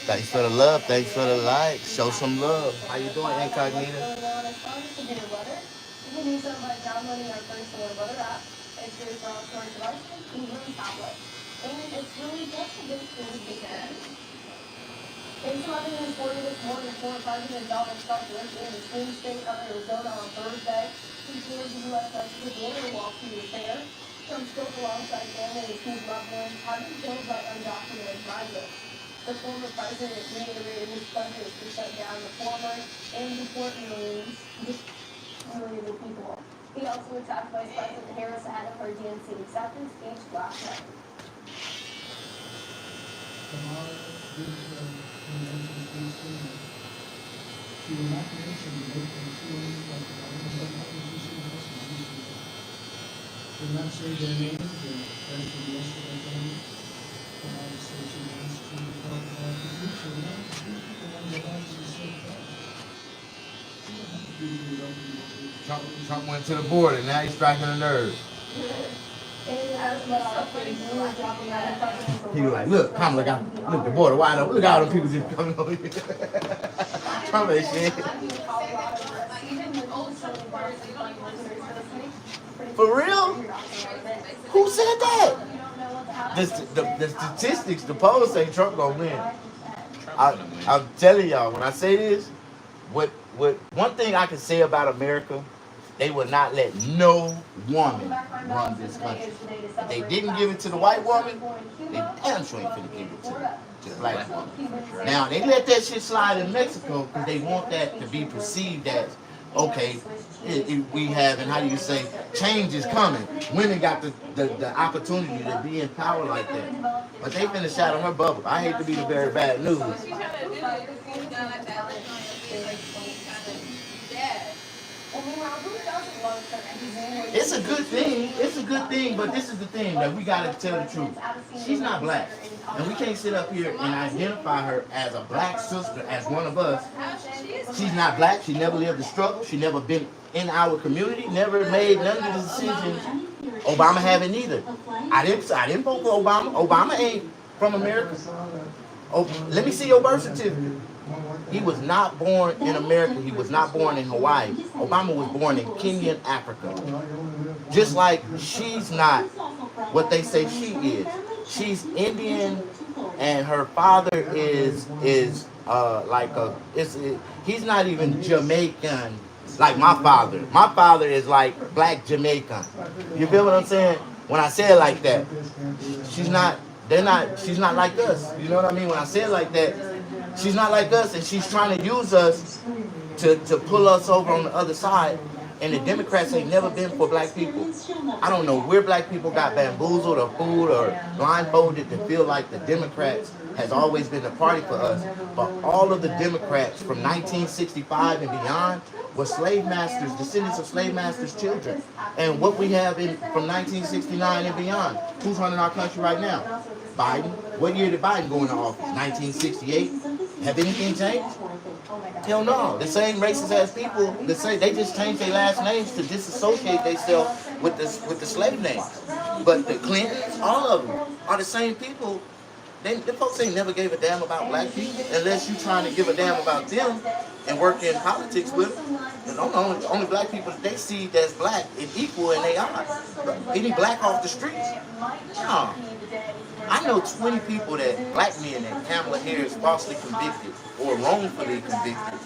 Thanks for the love. Thanks for the like. Show some love. How you doing, Incognito?
You can do so by downloading our personal weather app. It's great for all storage devices, even tablet. And it's really just a good thing to take care of. Thanks for having this morning this morning. Former President Donald Trump lived in the swing state of Arizona on Thursday. He cleared the U.S. Mexico border while he was there. Trump spoke alongside family and his loved ones have been killed by undocumented migrants. The former president reiterated his pledges to shut down the former and deport millions of people. He also attacked Vice President Harris ahead of her DNC acceptance speech last night.
Did not say their names, the rest of the family. Obviously, she wants to talk about the future, not the ones that actually said that. She don't have to be
Trump went to the border. Now he's striking a nerve. He was like, look, Kamala got look the border wide open. Look at all them people just coming over here. Trump ain't shit. For real? Who said that? The statistics, the polls say Trump gonna win. I'm telling y'all, when I say this, what one thing I can say about America, they will not let no woman run this country. If they didn't give it to the white woman, they damn sure ain't finna give it to the black woman. Now, they let that shit slide in Mexico because they want that to be perceived as, okay, we have, and how do you say, change is coming. Women got the opportunity to be in power like that. But they finna shatter her bubble. I hate to be the very bad news. It's a good thing. It's a good thing, but this is the thing that we gotta tell the truth. She's not black, and we can't sit up here and identify her as a black sister, as one of us. She's not black. She never lived the struggle. She never been in our community. Never made none of the decisions Obama haven't either. I didn't vote for Obama. Obama ain't from America. Oh, let me see your birth certificate. He was not born in America. He was not born in Hawaii. Obama was born in Kenyan, Africa. Just like she's not what they say she is. She's Indian, and her father is he's not even Jamaican like my father. My father is like black Jamaican. You feel what I'm saying? When I say it like that, she's not like us. You know what I mean? When I say it like that, she's not like us, and she's trying to use us to pull us over on the other side. And the Democrats ain't never been for black people. I don't know where black people got bamboozled or fooled or blindfolded to feel like the Democrats has always been the party for us. But all of the Democrats from 1965 and beyond were slave masters, descendants of slave masters' children. And what we have from 1969 and beyond, who's running our country right now? Biden. What year did Biden go into office? 1968. Have anything changed? Hell no. The same racist ass people, they just changed their last names to disassociate themselves with the slave names. But the Clintons, all of them, are the same people. The folks ain't never gave a damn about black people unless you trying to give a damn about them and work in politics with them. And only black people they see that's black and equal in their eyes. Any black off the streets? No. I know 20 people black men that Kamala Harris falsely convicted or wrongfully convicted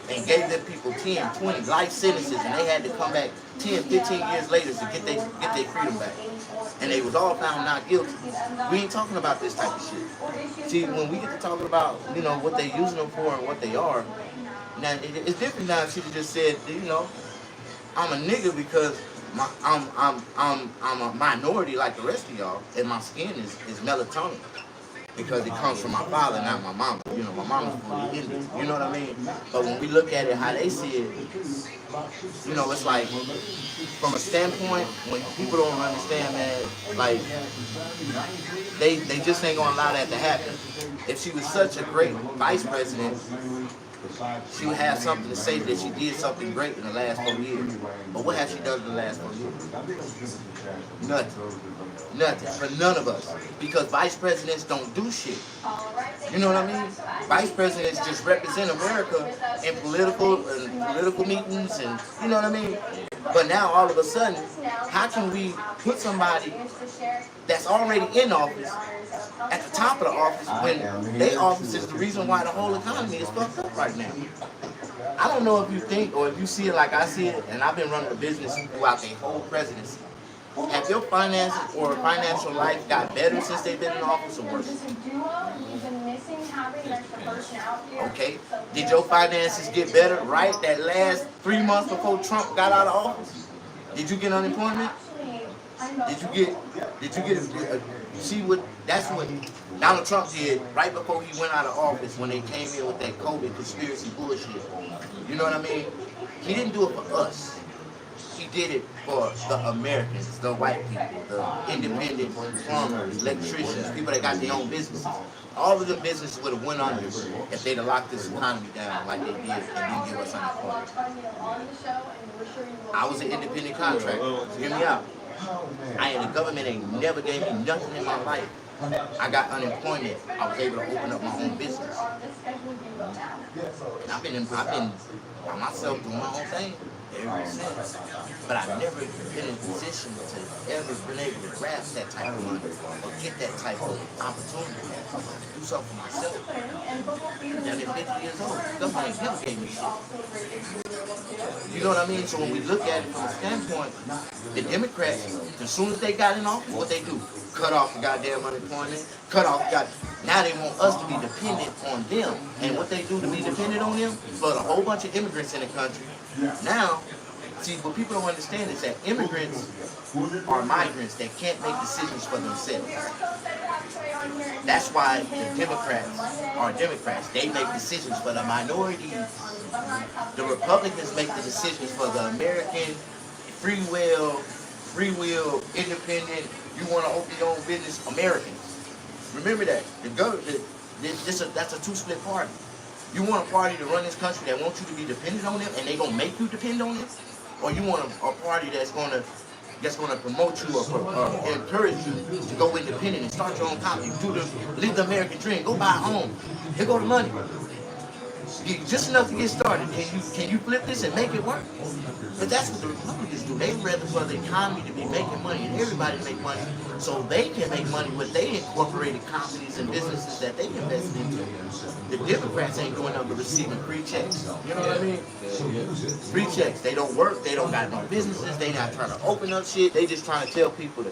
and gave them people 10, 20 life sentences, and they had to come back 10, 15 years later to get their freedom back. And they was all found not guilty. We ain't talking about this type of shit. See, when we get to talking about, what they using them for and what they are, now it's different now if she just said, I'm a nigga because I'm a minority like the rest of y'all, and my skin is melatonin because it comes from my father, not my mama. My mama's fully Indian. You know what I mean? But when we look at it, how they see it, it's like from a standpoint when people don't understand, man, like they just ain't gonna allow that to happen. If she was such a great vice president, she would have something to say that she did something great in the last 4 years. But what has she done in the last 4 years? Nothing. For none of us. Because vice presidents don't do shit. You know what I mean? Vice presidents just represent America in political meetings and, you know what I mean? But now all of a sudden, how can we put somebody that's already in office at the top of the office when their office is the reason why the whole economy is fucked up right now? I don't know if you think or if you see it like I see it, and I've been running a business throughout the whole presidency. Have your finances or financial life got better since they've been in office or worse? Okay. Did your finances get better right that last 3 months before Trump got out of office? Did you get unemployment? Did you get see what that's what Donald Trump did right before he went out of office when they came in with that COVID conspiracy bullshit. You know what I mean? He didn't do it for us. He
did it for the Americans, the white people, the independent farmers, electricians, people that got their own businesses. All of the businesses would have went under if they'd have locked this economy down like they did and didn't give us unemployment. I was an independent contractor. Hear me out. The government ain't never gave me nothing in my life. I got unemployment. I was able to open up my own business. And I've been by myself doing my own thing ever since. But I've never been in a position to ever been able to grasp that type of money or get that type of opportunity to do something for myself. I'm down there 50 years old. The government never gave me shit. You know what I mean? So when we look at it from a standpoint, the Democrats, as soon as they got in office, what they do? Cut off the goddamn unemployment, now they want us to be dependent on them. And what they do to be dependent on them, flood a whole bunch of immigrants in the country. Now, see, what people don't understand is that immigrants are migrants that can't make decisions for themselves. That's why the Democrats are Democrats. They make decisions for the minorities. The Republicans make the decisions for the American free will, independent, you want to open your own business, Americans. Remember that. That's a two-split party. You want a party to run this country that wants you to be dependent on them and they gonna make you depend on them? Or you want a party that's gonna promote you or encourage you to go independent and start your own company, live the American dream, go buy a home. Here go the money. Just enough to get started. Can you flip this and make it work? But that's what the Republicans do. They rather for the economy to be making money and everybody to make money so they can make money with their incorporated companies and businesses that they invested into. The Democrats ain't going up to receiving free checks. You know what I mean? Free checks. They don't work. They don't got no businesses. They not trying to open up shit. They just trying to tell people to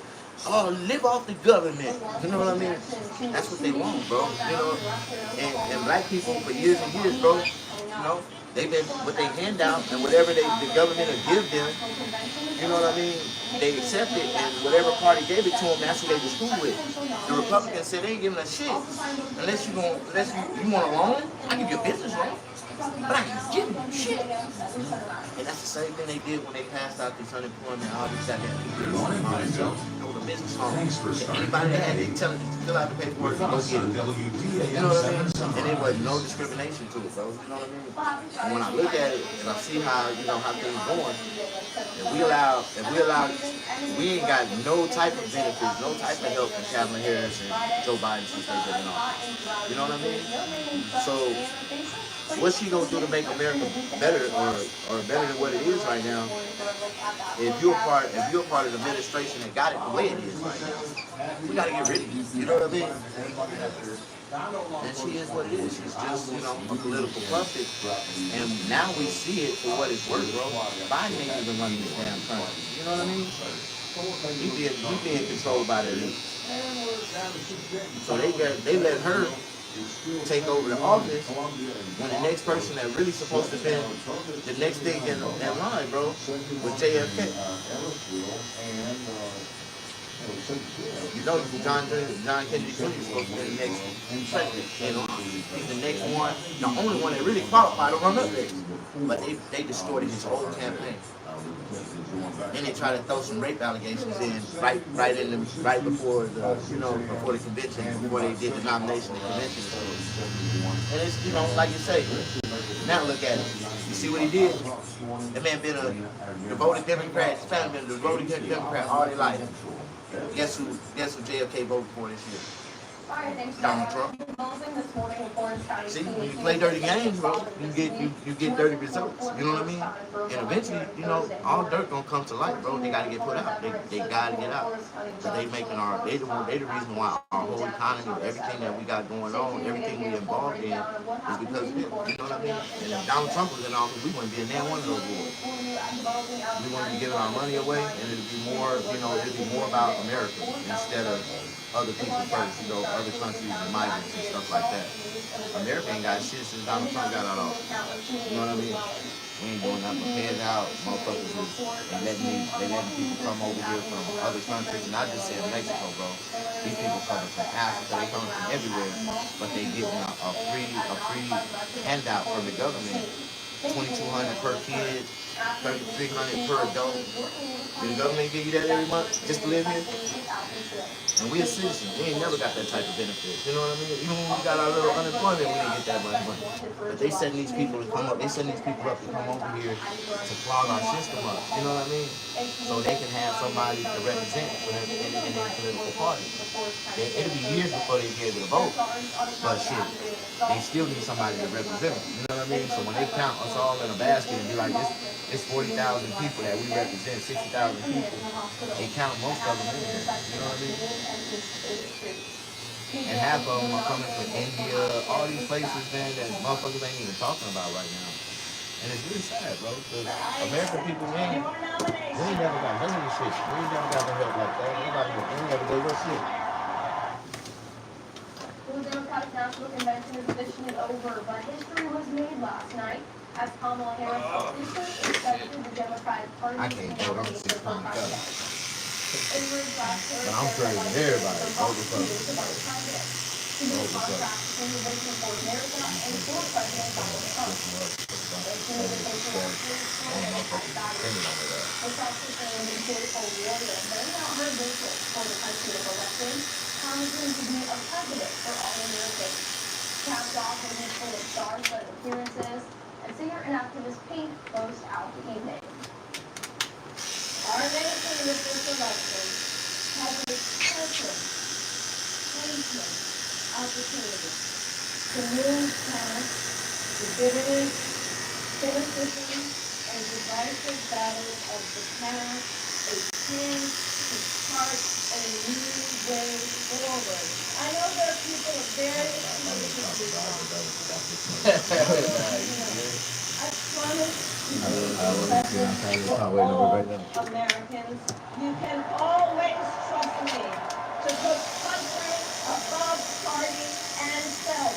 live off the government. You know what I mean? That's what they want, bro. You know, and black people for years and years, bro, you know, they've been what they hand out and whatever the government will give them, you know what I mean? They accept it, and whatever party gave it to them, that's what they was cool with. The Republicans said they ain't giving us shit unless you want a loan. I give you a business loan, but I ain't giving you shit. And that's the same thing they did when they passed out this unemployment. All these goddamn people. Business loan. Anybody that had, they tell them to fill out the paperwork and go get it. You know what I mean? And there was no discrimination to it, bro. You know what I mean? And when I look at it and I see how things going, we ain't got no type of benefits, no type of help from Kamala Harris and Joe Biden since they've been in office. You know what I mean? So what's she gonna do to make America better or better than what it is right now? If you're part of the administration that got it the way it is right now, we gotta get rid of you. You know what I mean? And she is what it is. She's just, a political puppet. And now we see it for what it's worth, bro. Biden ain't even running this damn country. You know what I mean? He being controlled by the elite. So they let her take over the office when the next person that really supposed to be the next thing in that line, bro, was JFK. You know, John Kennedy Jr. is supposed to be the next president. He's the next one, the only one that really qualified to run up there. But they distorted his whole campaign. Then they try to throw some rape allegations in right before the convention, before they did the nomination and convention. And it's like you say, now look at it. You see what he did? That man been a devoted Democrat, his family been a devoted Democrat all their life. Guess who JFK voted for this year? Donald Trump. See, when you play dirty games, bro, you get dirty results. You know what I mean? And eventually, all dirt gonna come to light, bro. They gotta get put out. They gotta get out. But they the reason why our whole economy, everything that we got going on, everything we involved in, is because of it. You know what I mean? And if Donald Trump was in office, we wouldn't be in there one of those wars. We wouldn't be giving our money away, and it'd be more about America instead of other people first, other countries and migrants and stuff like that. America ain't got shit since Donald Trump got out of office. You know what I mean? We ain't doing nothing but paying out. Motherfuckers and letting people come over here from other countries, not just in Mexico, bro. These people coming from Africa, they coming from everywhere, but they getting a free handout from the government, $2,200 per kid.
$3,300 per adult. Did the government give you that every month just to live here? And we a citizen, we ain't never got that type of benefit. You know what I mean? Even when we got our little unemployment, we didn't get that much money. But they send these people to come up, they send these people up to come over here to clog our system up. You know what I mean? So they can have somebody to represent for them in their political party. It'll be years before they be able to vote. But shit, they still need somebody to represent them. You know what I mean? So when they count us all in a basket and be like, it's 40,000 people that we represent, 60,000 people, they count most of them in here. You know what I mean? And half of them are coming from India, all these places, man, that motherfuckers ain't even talking about right now. And it's really sad, bro, because American people, we ain't never got none of this shit. We ain't never got no help like that. We never gave us shit.
The Democratic National Convention is officially over, but history was made last night as Kamala Harris officially accepted the Democratic Party.
I can't vote, I'm 6 pounds cut.
But
I'm praising everybody. Vote Republican. Vote
promising to be a president for all Americans. Capped off with his full of star-studded appearances, and singer and activist Pink closed out the evening. Our nation with this election has a perfect placement opportunity to move past the bitterness, cynicism, and divisive battles of the past, a chance to start a new way forward. I know there are people of various political I promise Americans, you can always trust me to put country above party and self.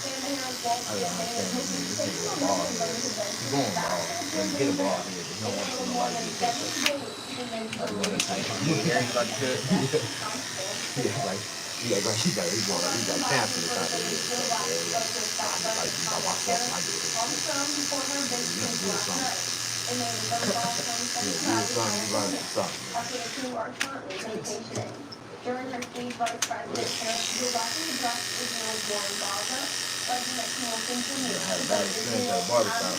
Stand here and walk the
Get a ball here. There's no one to nobody to get he got cancer or something.
During her speech, Vice President Harris directly addressed Israel's war in Gaza, pledging that she will continue to support Israel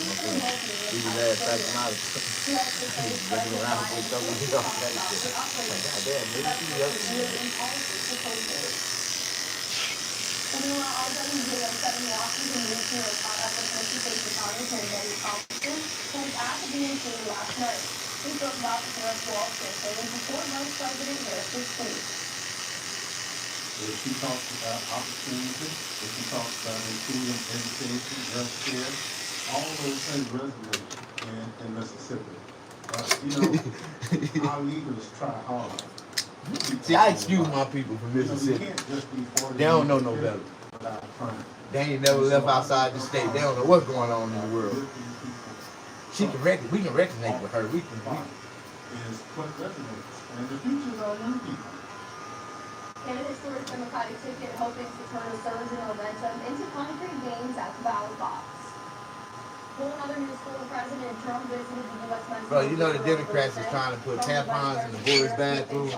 He was last Saturday night. He was looking around for something. He don't say shit. Goddamn, maybe she was.
Meanwhile, although he did upset Washington this year caught up with Mississippi Congressman Betty Thompson, who was at the DNC last night. He spoke about the Harris Wall campaign before Vice President Harris's speech.
She talks about opportunity, she talks about improving education, health care, all those things resonate in Mississippi. Our leaders try hard.
See, I excuse my people from Mississippi. They don't know no better. They ain't never left outside the state. They don't know what's going on in the world. We can resonate with her. We can.
Is what resonates. And the future is our young people.
Candidates for his Democratic ticket hoping to turn a surge in momentum into concrete gains at the ballot box. Well, another news story, President Trump visited the U.S. Mexico.
Bro, you know the Democrats is trying to put tampons in the boys' bathroom.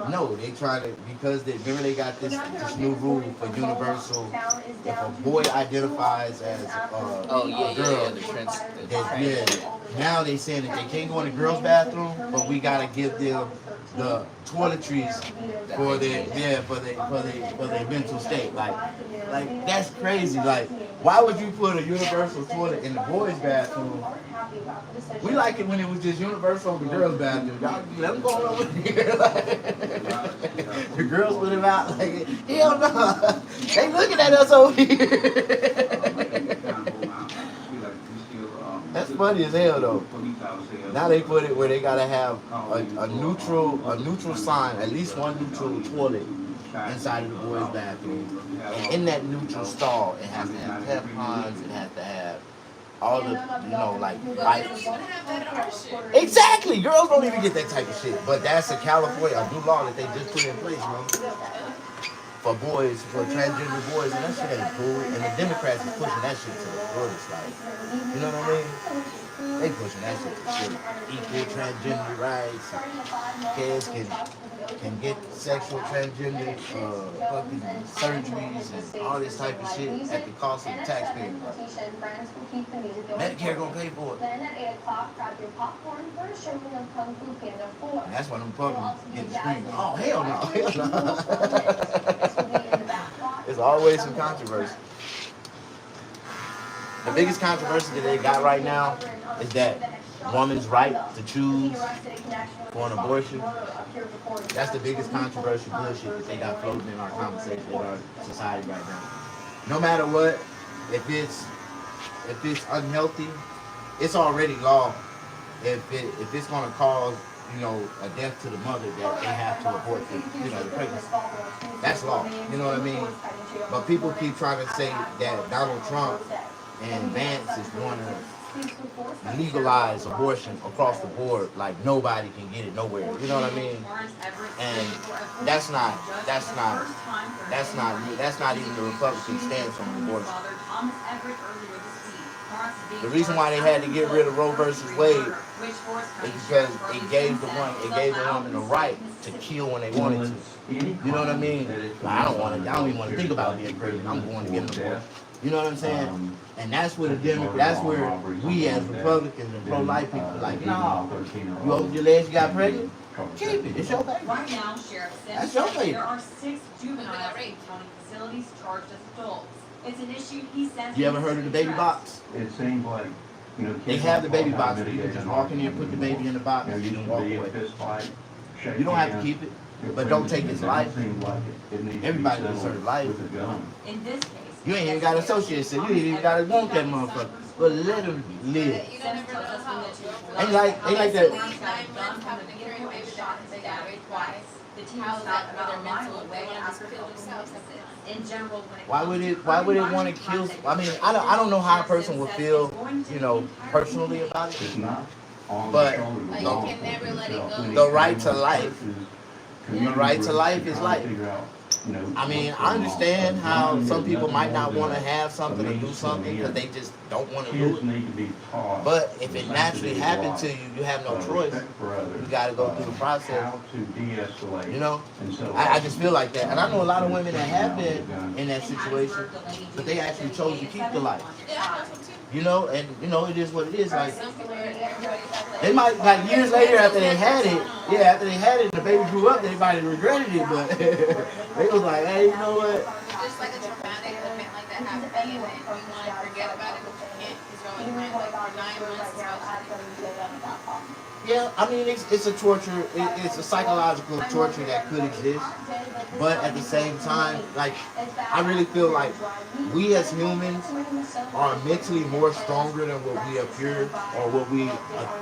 No, they try to, because remember they got this new rule for universal. If a boy identifies as a girl, now they saying that they can't go in the girls' bathroom, but we gotta give them the toiletries for their mental state. Like that's crazy. Like, why would you put a universal toilet in the boys' bathroom? We like it when it was just universal in the girls' bathroom. Y'all let them go over here. The girls put them out like, hell no. They looking at us over here. That's funny as hell though. Now they put it where they gotta have a neutral sign, at least one neutral toilet inside of the boys' bathroom. And in that neutral stall, it has to have tampons, it has to have all the, like wipes. Exactly! Girls don't even get that type of shit. But that's a California, a new law that they just put in place, bro. for boys, for transgender boys, and that shit ain't cool. And the Democrats is pushing that shit to the fullest, like, you know what I mean? They pushing that shit to shit. Equal transgender rights. Kids can get sexual transgender fucking surgeries and all this type of shit at the cost of the taxpayer. Medicare gonna pay for it.
Then at 8 o'clock, grab your popcorn for a showing of Kung Fu Panda 4.
And that's when them Republicans get screaming, oh, hell no, hell no. There's always some controversy. The biggest controversy that they got right now is that woman's right to choose for an abortion. That's the biggest controversial bullshit that they got floating in our conversation, in our society right now. No matter what, if it's unhealthy, it's already law. If it's gonna cause, you know, a death to the mother, that they have to abort the, you know, the pregnancy. That's law. You know what I mean? But people keep trying to say that Donald Trump and Vance is want to legalize abortion across the board, like nobody can get it nowhere. You know what I mean? And that's not even the Republican stance on abortion. The reason why they had to get rid of Roe versus Wade is because it gave the woman the right to kill when they wanted to. You know what I mean? Like, I don't even want to think about being pregnant. I'm going to get an abortion. You know what I'm saying? And that's where that's where we as Republicans and pro-life people are like, no, you opened your legs, you got pregnant, keep it. It's your baby.
Right now, Sheriff
That's
says
your baby.
there are 6 juveniles in county facilities charged as adults. It's an issue he says.
You ever heard of the baby box?
It seems like, you know,
They have the baby box where you can just walk in there, put the baby in the box, and you can walk away. You don't have to keep it, but don't take his life. Everybody deserves life.
In this case,
You ain't even got to associate it. You ain't even got to want that motherfucker. But let him live.
You don't ever know how
Ain't like that.
9 months having to get rid of baby shots and they got raped twice. How is that for their mental? They want to just kill themselves.
in general,
Why would it want to kill? I mean, I don't know how a person would feel, you know, personally about it. But
Like, you can never let it go.
the right to life, the right to life is life. I mean, I understand how some people might not want to have something or do something because they just don't want to do it. But if it naturally happened to you, you have no choice. You got to go through the process. You know, I just feel like that. And I know a lot of women that have been in that situation, but they actually chose to keep the life. You know, and you know, it is what it is. Like, they might, like years later after they had it, after they had it, and the baby grew up, they might have regretted it, but they was like, hey, you know what?
Just like a traumatic event like that happened to you, and you want to forget about it, but you can't because you're only trying like for 9 months.
Yeah, I mean, it's a torture, it's a psychological torture that could exist, but at the same time, like, I really feel like we as humans are mentally more stronger than what we appear or what we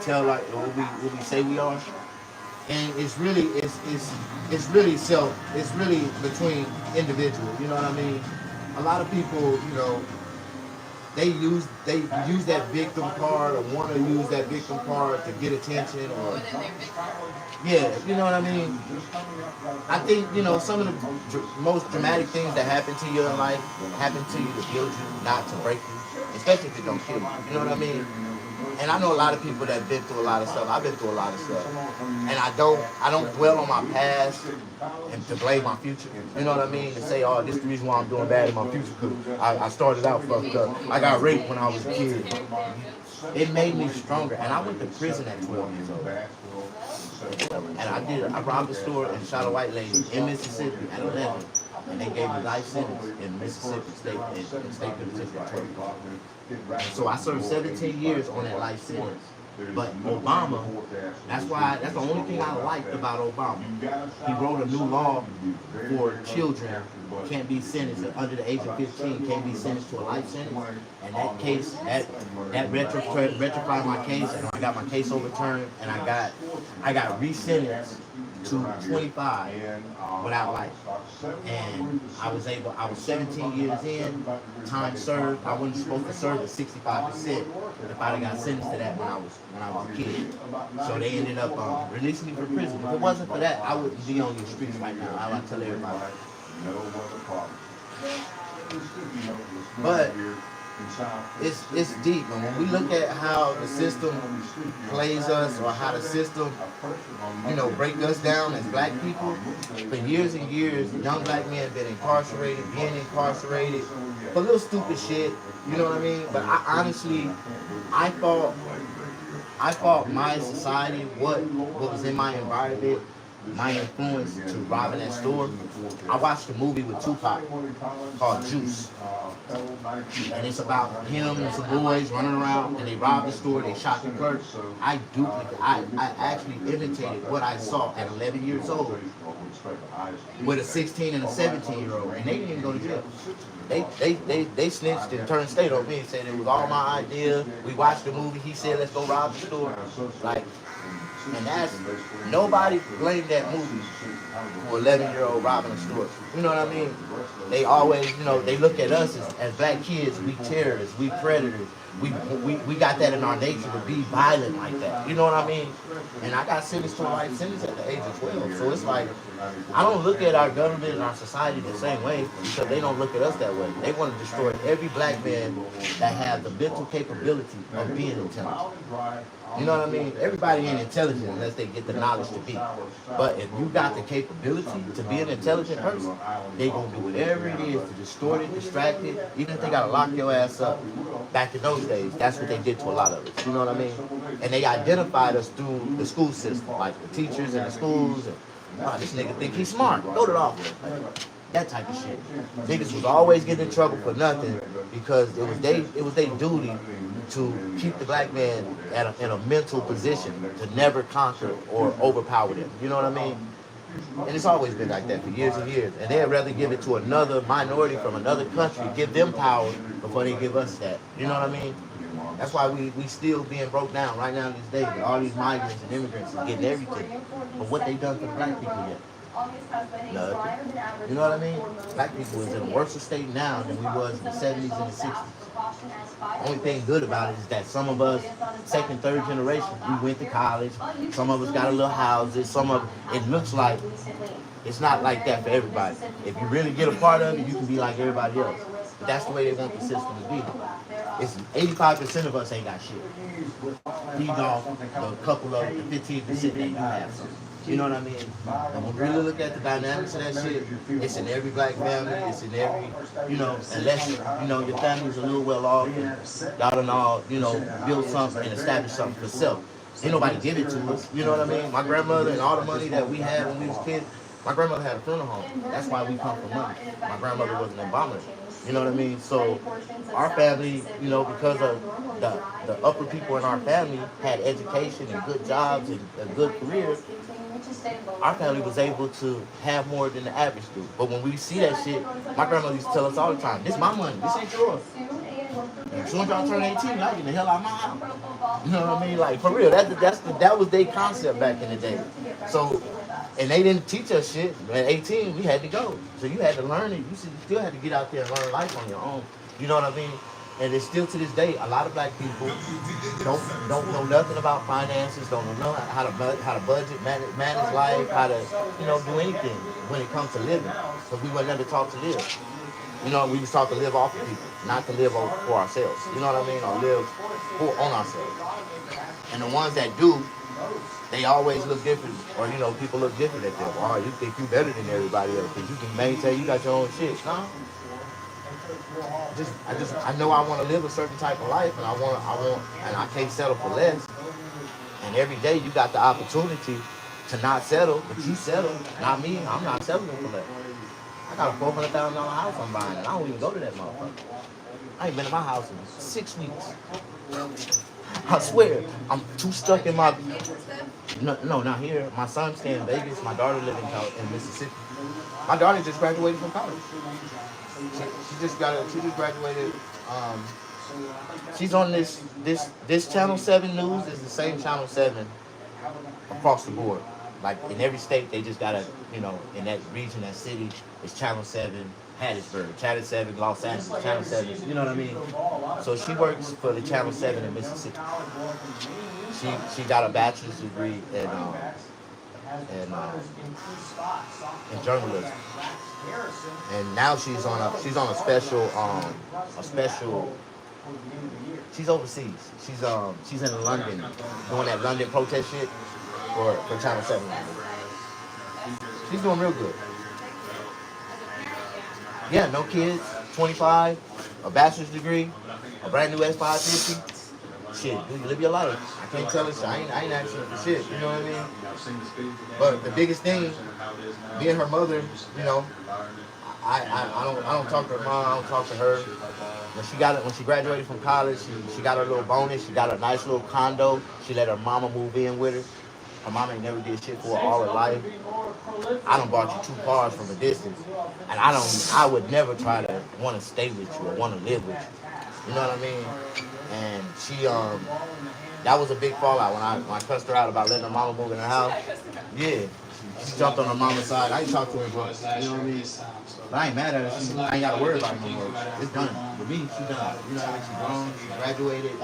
tell, like, or what we say we are. And it's really between individuals, you know what I mean? A lot of people, you know, they use that victim card or want to use that victim card to get attention or you know what I mean? I think, you know, some of the most dramatic things that happen to you in life happen to you to build you, not to break you, especially if it don't kill you. You know what I mean? And I know a lot of people that have been through a lot of stuff. I've been through a lot of stuff. And I don't dwell on my past and to blame my future. You know what I mean? To say, oh, this is the reason why I'm doing bad in my future because I started out fucked up. I got raped when I was a kid. It made me stronger. And I went to prison at 12 years old. And I robbed a store and shot a white lady in Mississippi at 11. And they gave me life sentence in Mississippi State Penitentiary. So I served 17 years on that life sentence. But Obama, that's the only thing I liked about Obama. He wrote a new law for children can't be sentenced under the age of 15, can't be sentenced to a life sentence. And that case, that retrified my case, and I got my case overturned, and I got resentenced to 25 without life. And I was 17 years in, time served. I wasn't supposed to serve at 65% if I'd have got sentenced to that when I was a kid. So they ended up releasing me from prison. If it wasn't for that, I wouldn't be on the streets right now. I like to tell everybody.
no other problem.
But it's deep, and when we look at how the system plays us, or how the system, break us down as black people, for years and years, young black men been incarcerated, being incarcerated for little stupid shit. You know what I mean? But I honestly, I thought my society, what was in my environment, my influence to robbing that store. I watched a movie with Tupac called Juice. And it's about him and some boys running around, and they robbed the store, they shot the clerk. I actually imitated what I saw at 11 years old with a 16 and a 17-year-old, and they didn't even go to jail. They snitched and turned state on me and said it was all my idea. We watched the movie, he said let's go rob the store. And that's, nobody blamed that movie for 11-year-old robbing a store. You know what I mean? They always, they look at us as black kids, we terrorists, we predators. We got that in our nature to be violent like that. You know what I mean? And I got sentenced to a life sentence at the age of 12. So it's like, I don't look at our government and our society the same way, because they don't look at us that way. They want to destroy every black man that has the mental capability of being intelligent. You know what I mean? Everybody ain't intelligent unless they get the knowledge to be. But if you got the capability to be an intelligent person, they gonna do whatever it is to distort it, distract it, even if they gotta lock your ass up. Back in those days, that's what they did to a lot of us. You know what I mean? And they identified us through the school system, like the teachers in the schools. And, this nigga think he's smart. Go to the office. That type of shit. Niggas was always getting in trouble for nothing because it was their duty to keep the black man in a mental position to never conquer or overpower them. You know what I mean? And it's always been like that for years and years. And they'd rather give it to another minority from another country, give them power before they give us that. You know what I mean? That's why we still being broke down right now these days. All these migrants and immigrants are getting everything. But what they done for the black people yet? Nothing. You know what I mean? Black people is in a worse state now than we was in the 70s and the 60s. Only thing good about it is that some of us, second, third generation, we went to college. Some of us got a little houses. Some of it looks like it's not like that for everybody. If you really get a part of it, you can be like everybody else. But that's the way they want the system to be. It's 85% of us ain't got shit. Leave off the couple of the 15% that you have something. You know what I mean? And when we really look at the dynamics of that shit, it's in every black family, it's in every, unless, your family's a little well off, and y'all done all, build something and establish something for self. Ain't nobody give it to us, you know what I mean? My grandmother and all the money that we had when we was kids, my grandmother had a funeral home. That's why we come from money. My grandmother was an embalmer. You know what I mean? So our family, because of the upper people in our family had education and good jobs and a good career, our family was able to have more than the average do. But when we see that shit, my grandmother used to tell us all the time, this my money, this ain't yours. And as soon as y'all turn 18, y'all get the hell out of my house. You know what I mean? Like, for real, that was their concept back in the day. So, and they didn't teach us shit. At 18, we had to go. So you had to learn it. You still had to get out there and learn life on your own. You know what I mean? And it's still to this day, a lot of black people don't know nothing about finances, don't know how to budget, manage life, how to, do anything when it comes to living. Because we were never taught to live. We was taught to live off of people, not to live for ourselves. You know what I mean? Or live on ourselves. And the ones that do, they always look different. Or, people look different at them. Oh, you think you better than everybody else because you can maintain, you got your own shit. No. I know I want to live a certain type of life, and and I can't settle for less. And every day you got the opportunity to not settle, but you settle. Not me. I'm not settling for less. I got a $400,000 house I'm buying, and I don't even go to that motherfucker. I ain't been in my house in 6 weeks. I swear, I'm too stuck in my. No, not here. My son stay in Vegas. My daughter live in Mississippi. My daughter just graduated from college. She just graduated. She's on this Channel 7 news is the same Channel 7 across the board. Like in every state, they just gotta, in that region, that city, it's Channel 7, Hattiesburg, Channel 7, Los Angeles, Channel 7. You know what I mean? So she works for the Channel 7 in Mississippi. She got a bachelor's degree in journalism. and now she's on a special she's overseas. She's in London doing that London protest shit for Channel 7. She's doing real good. Yeah, no kids, 25, a bachelor's degree, a brand new S550. Shit, dude, live your life. I can't tell her. I ain't asking her for shit. You know what I mean? But the biggest thing, me and her mother, you know, I don't talk to her mom. I don't talk to her. When she graduated from college, she got her little bonus. She got a nice little condo. She let her mama move in with her. Her mama ain't never did shit for her all her life. I done bought you 2 cars from a distance, and I would never try to want to stay with you or want to live with you. You know what I mean? And she that was a big fallout when I cussed her out about letting her mama move in her house. Yeah, she jumped on her mama's side. I ain't talk to her, bro. You know what I mean? But I ain't mad at her. I ain't got to worry about it no more. It's done. For me, she's done. You know what I mean? She's grown. She graduated.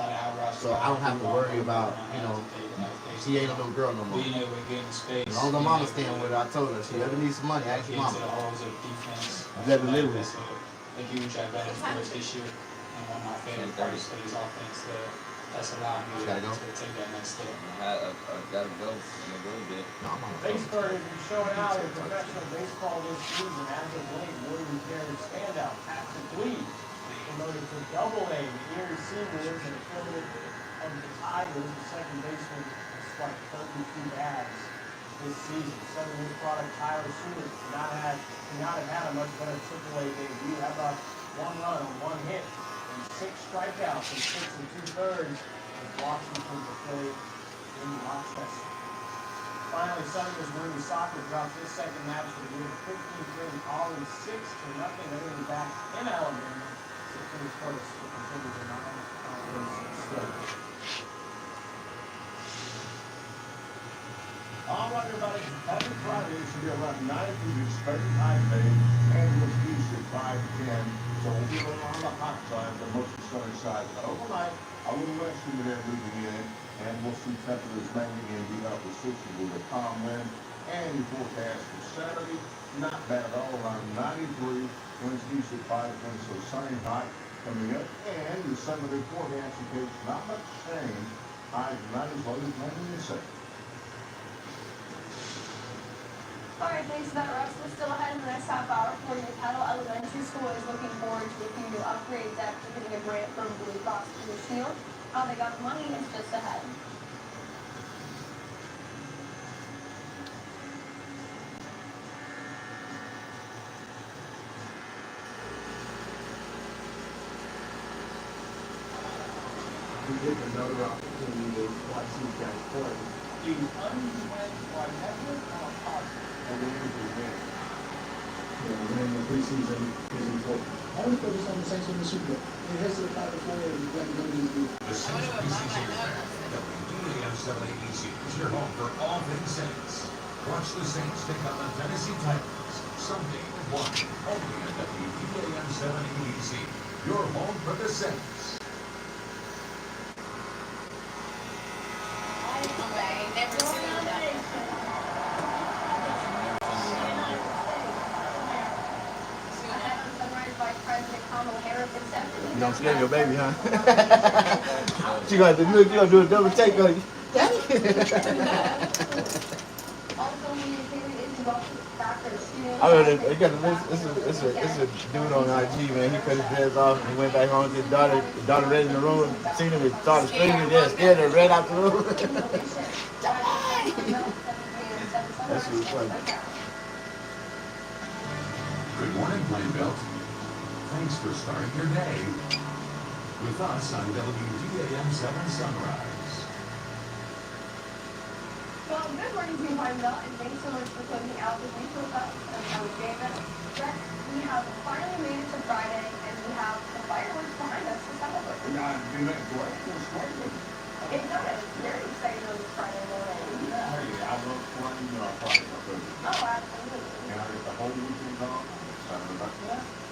So I don't have to worry about, you know, she ain't a little girl no more. As long as her mama staying with her, I told her, if she ever needs some money, ask your mama. You better live with her.
A huge advantage for us this year. And one of my favorite parts of these offense that's allowed me to take that next step.
I gotta go in a little bit.
Vicksburg has been showing out in professional baseball this season. As of late, William Terry standout Patrick Lee promoted to Double-A. The Erie Seniors, an affiliate of the Tigers, the second baseman, has swiped 32 bags this season. Southern product Tyler Seward could not have had a much better AAA debut. How about 1 run on 1 hit and 6 strikeouts in 6 2/3 with Washington's affiliate in Rochester. Finally, Southern was winning soccer dropped this second match for the year 15-3 Collins 6-0. They will be back in Alabama September 1st to continue the non-conference schedule.
All right, everybody. Happy Friday. It should be around 9 degrees, 35 days, and we'll use at 5:10. So we'll be a little on the hot side, but most of the sunny side. But overnight, a little less humidity moving in, and we'll see temperatures ranging in the upper 60s with a calm wind. And the forecast for Saturday, not bad at all, around 93. Winds east at 5:10, so sunny and hot coming up. And the Sunday forecast indicates not much change. Highs 90s, lows 96.
Alright, thanks for that, Russ. We're still ahead in the next half hour for your Kettle Elementary School is looking forward to looking to upgrade that to getting a grant from Blue Cross Blue Shield. How they got the money is just ahead.
We get another opportunity to watch these guys play. The unwed are never possible. And we need to win.
Winning the preseason is important. I want to focus on the Saints winning the Super Bowl. It has to the Final Four and what we're going to do.
The Saints preseason event, WDAM 780 is your home for all things Saints. Watch the Saints take on the Tennessee Titans Sunday at 1, only at WDAM 780. Your home for the Saints.
You don't scare your baby, huh? She gonna do a double take on you. Daddy. I mean, it's a dude on IG, man. He cut his dreads off and he went back home to his daughter. His daughter read in the room, seen him and started screaming, yeah, scared her, ran out the room. That shit was funny.
Good morning, Plainville. Thanks for starting your day with us on WDAM 7 Sunrise.
Well, good morning to you, Plainville, and thanks so much for closing out the week with us. I'm David. We have finally made it to Friday, and we have the fireworks behind us to celebrate. It does. It's very exciting on this Friday morning.
I love flying,
Oh, absolutely.
And I get the whole weekend off.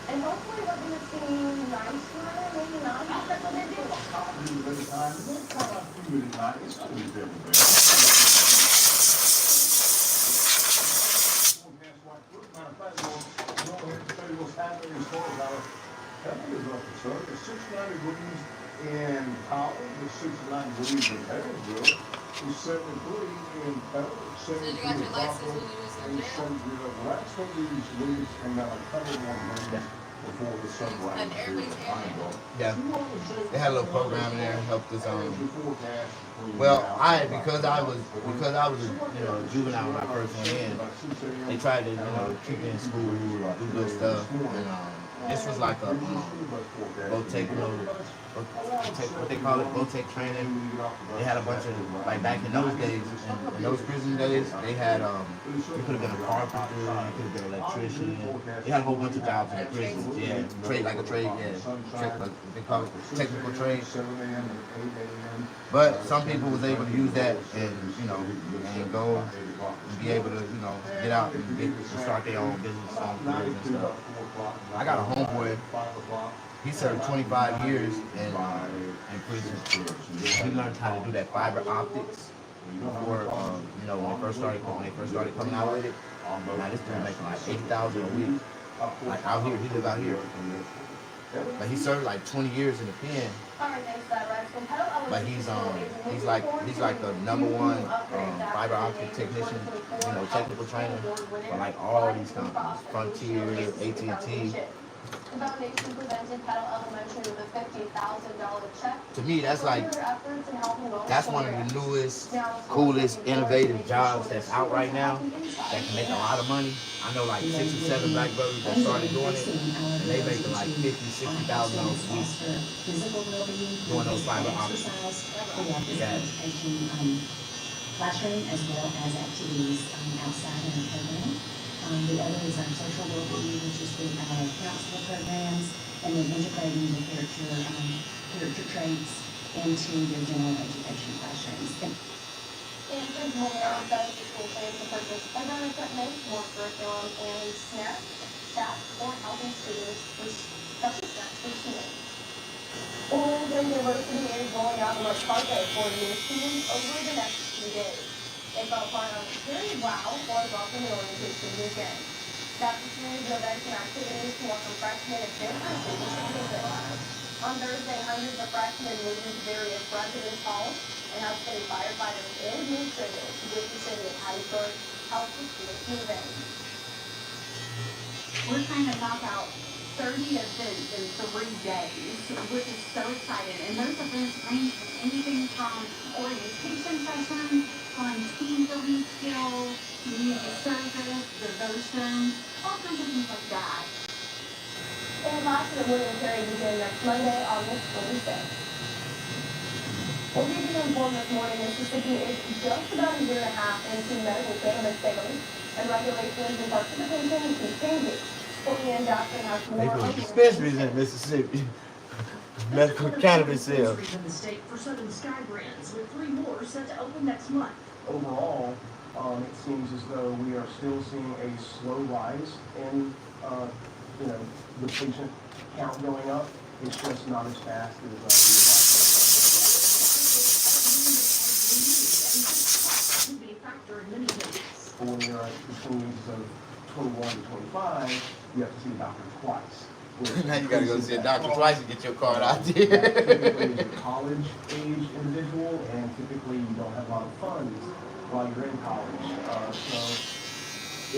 And hopefully we're going to see nice weather, maybe not. That's what they do.
It's going to be different. what's happening as far as our health is concerned. It's 69 degrees in Collins, it's 69 degrees in Evansville, it's 73 in Pebble, it's 72 in Buffalo, and it's 73 in last one of these leaves came out like 101 minutes before the sunrise here in Pineville.
Yeah. They had a little program in there, helped us well, because I was a juvenile when I first went in, they tried to, keep me in school, do good stuff, and this was like a what they call it, Votech training. They had a bunch of, like back in those days, in those prison days, they had, you could have been a carpenter, you could have been an electrician. They had a whole bunch of jobs in the prison, yeah, trade, like a trade, yeah, they call it technical trade. But some people was able to use that and, and go and be able to, get out and start their own business, careers and stuff. I got a homeboy. He served 25 years in prison. He learned how to do that fiber optics before, when they first started coming out with it. Now this dude making like $80,000 a week. Like out here, he live out here. But he served like 20 years in the pen. But he's like the #1 fiber optic technician, technical trainer for like all these companies, Frontier, AT&T.
The foundation presented Petal Elementary with a $50,000 check.
To me, that's one of the newest, coolest, innovative jobs that's out right now that can make a lot of money. I know like 6 or 7 black brothers that started doing it, and they making like $50,000, $60,000 a week doing those fiber optics. Yeah.
Classroom as well as activities outside in our program. The other is our social well-being, which is the counselor programs, and then integrating the character traits into their general education classrooms.
And principal Mary says the school plans to purchase playground equipment, more curriculum, and snacks, staff, or helping students with special snacks for students. Williams University is rolling out a carpet for new students over the next few days. They fell apart on a period wow for welcome and orientation weekend. Staff continues the events and activities to welcome freshmen and fifth students to visit. On Thursday, hundreds of freshmen moved into various residence halls, and Hub City firefighters and administrators with the city of Hattiesburg helped the students move in.
We're trying to knock out 30 events in 3 days, which is so exciting. And those events range from anything from orientation sessions, on team building skills, community service, devotion, all kinds of things like that.
And classes at William Perry begin next Monday, August 26th. We'll keep you informed this morning. Mississippi is just about a year and a half into medical cannabis sales, and regulations and participation keep changing. And Dr. has more.
They put dispensaries in Mississippi. Medical cannabis sales.
In the state for Southern Sky Brands, with 3 more set to open next month.
Overall, it seems as though we are still seeing a slow rise in, the patient count going up. It's just not as fast as we would like.
Could be a factor in many cases.
When you're at between ages of 21 to 25, you have to see a doctor twice.
Now you gotta go see a doctor twice to get your card out there.
Typically, you're a college-age individual, and typically you don't have a lot of funds while you're in college. So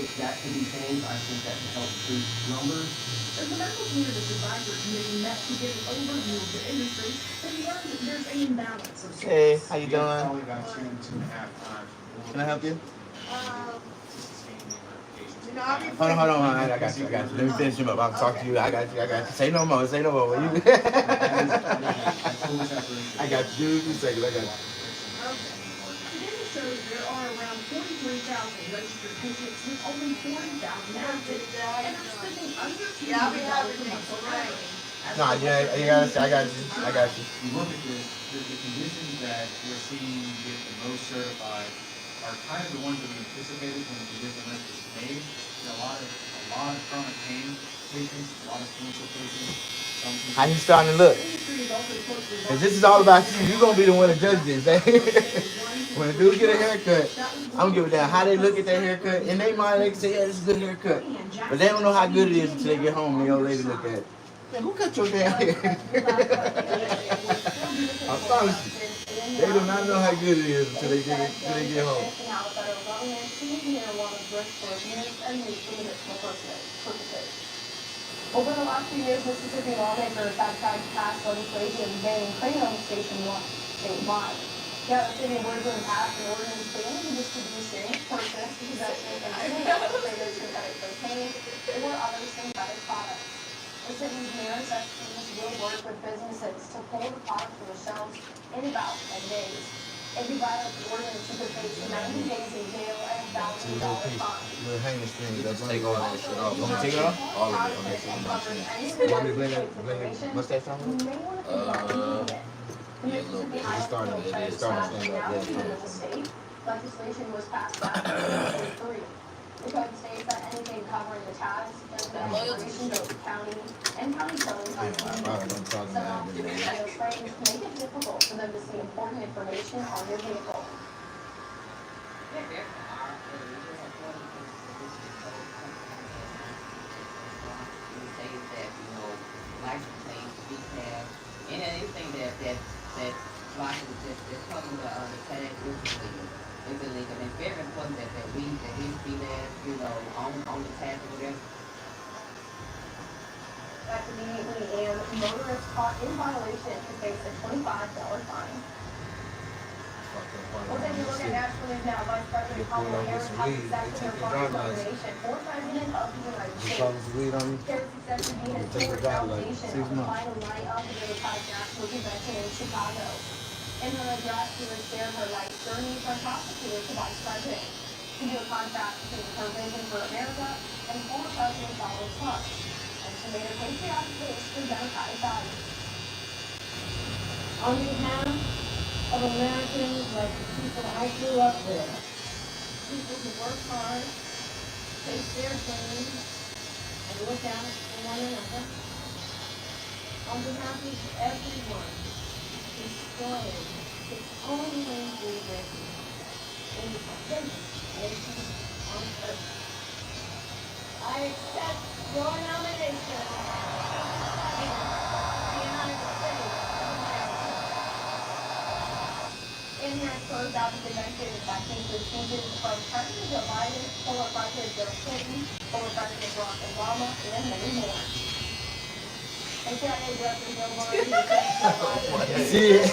if that can be changed, I think that can help boost numbers.
As the Medical Cannabis Advisory Committee met to get an overview of the industry, they learned that there's an imbalance of sorts.
Hey, how you doing?
Probably about 2.5 times.
Can I help you?
Hold
on, I got you. Let me finish him up. I'll talk to you. I got you. Say no more. I got you. Just a second. I got you.
Data shows there are around 43,000 registered patients with only 40,000 active, and are spending under $2 million a month on average.
No, I got you.
You look at this, the conditions that we're seeing get the most certified are kind of the ones that we anticipated when the condition list was made. A lot of chronic pain patients, a lot of cancer patients,
How he starting to look? Cause this is all about you. You gonna be the one to judge this. When a dude get a haircut, I'm giving down how they look at their haircut. In their mind, they can say, "Yeah, this is a good haircut," but they don't know how good it is until they get home and the old lady look at it. Man, who cut your damn hair? I promise you, they do not know how good it is until they get home.
Over the last few years, Mississippi lawmakers have tried to pass legislation banning cranium station statewide. Yet, the city of Woodland passed an ordinance banning the distribution, purchase, possession, and sale of synthetic cocaine or other synthetic products. The city's mayor says students will work with businesses to pull the product from the shelves in about 10 days. If you violate the ordinance, you could face 90 days in jail and $1,000 fine.
Little hanging string.
Just take all that shit off.
You want me to take it off?
All of it on that shit.
You want me to blend it mustache on?
Yeah, a little bit.
It's starting to stand up.
Legislation was passed back in 2003. The code states that anything covering the tags and the operations of the county and county codes
I don't know what I'm talking about.
those frames make it difficult for them to see important information on their vehicle.
And anything that blocks that covering the tag is illegal. It's illegal. And it's very important that we see that, on the tag or whatever.
That's immediately, and motorists caught in violation could face a $25 fine. We'll take a look at national news now. Vice President Kamala Harris has accepted her final nomination for President of the United States. Harris said to be his fourth nomination on the final night of the Democratic National Convention in Chicago. In her address, Harris shared her life journey from prosecutor to vice president. She drew a contrast between her vision for America and former President Donald Trump. And she made a patriotic case for democratic values. On behalf of Americans like the people I grew up with, people who work hard, face their dreams, and look out for one another. On behalf of everyone who strives to only be with you in the greatest nation on earth, I accept your nomination. In here closed out the convention, that includes speeches from President Joe Biden, former President Bill Clinton, former President Barack Obama, and many more. And CIA Director Joe Biden.
See it?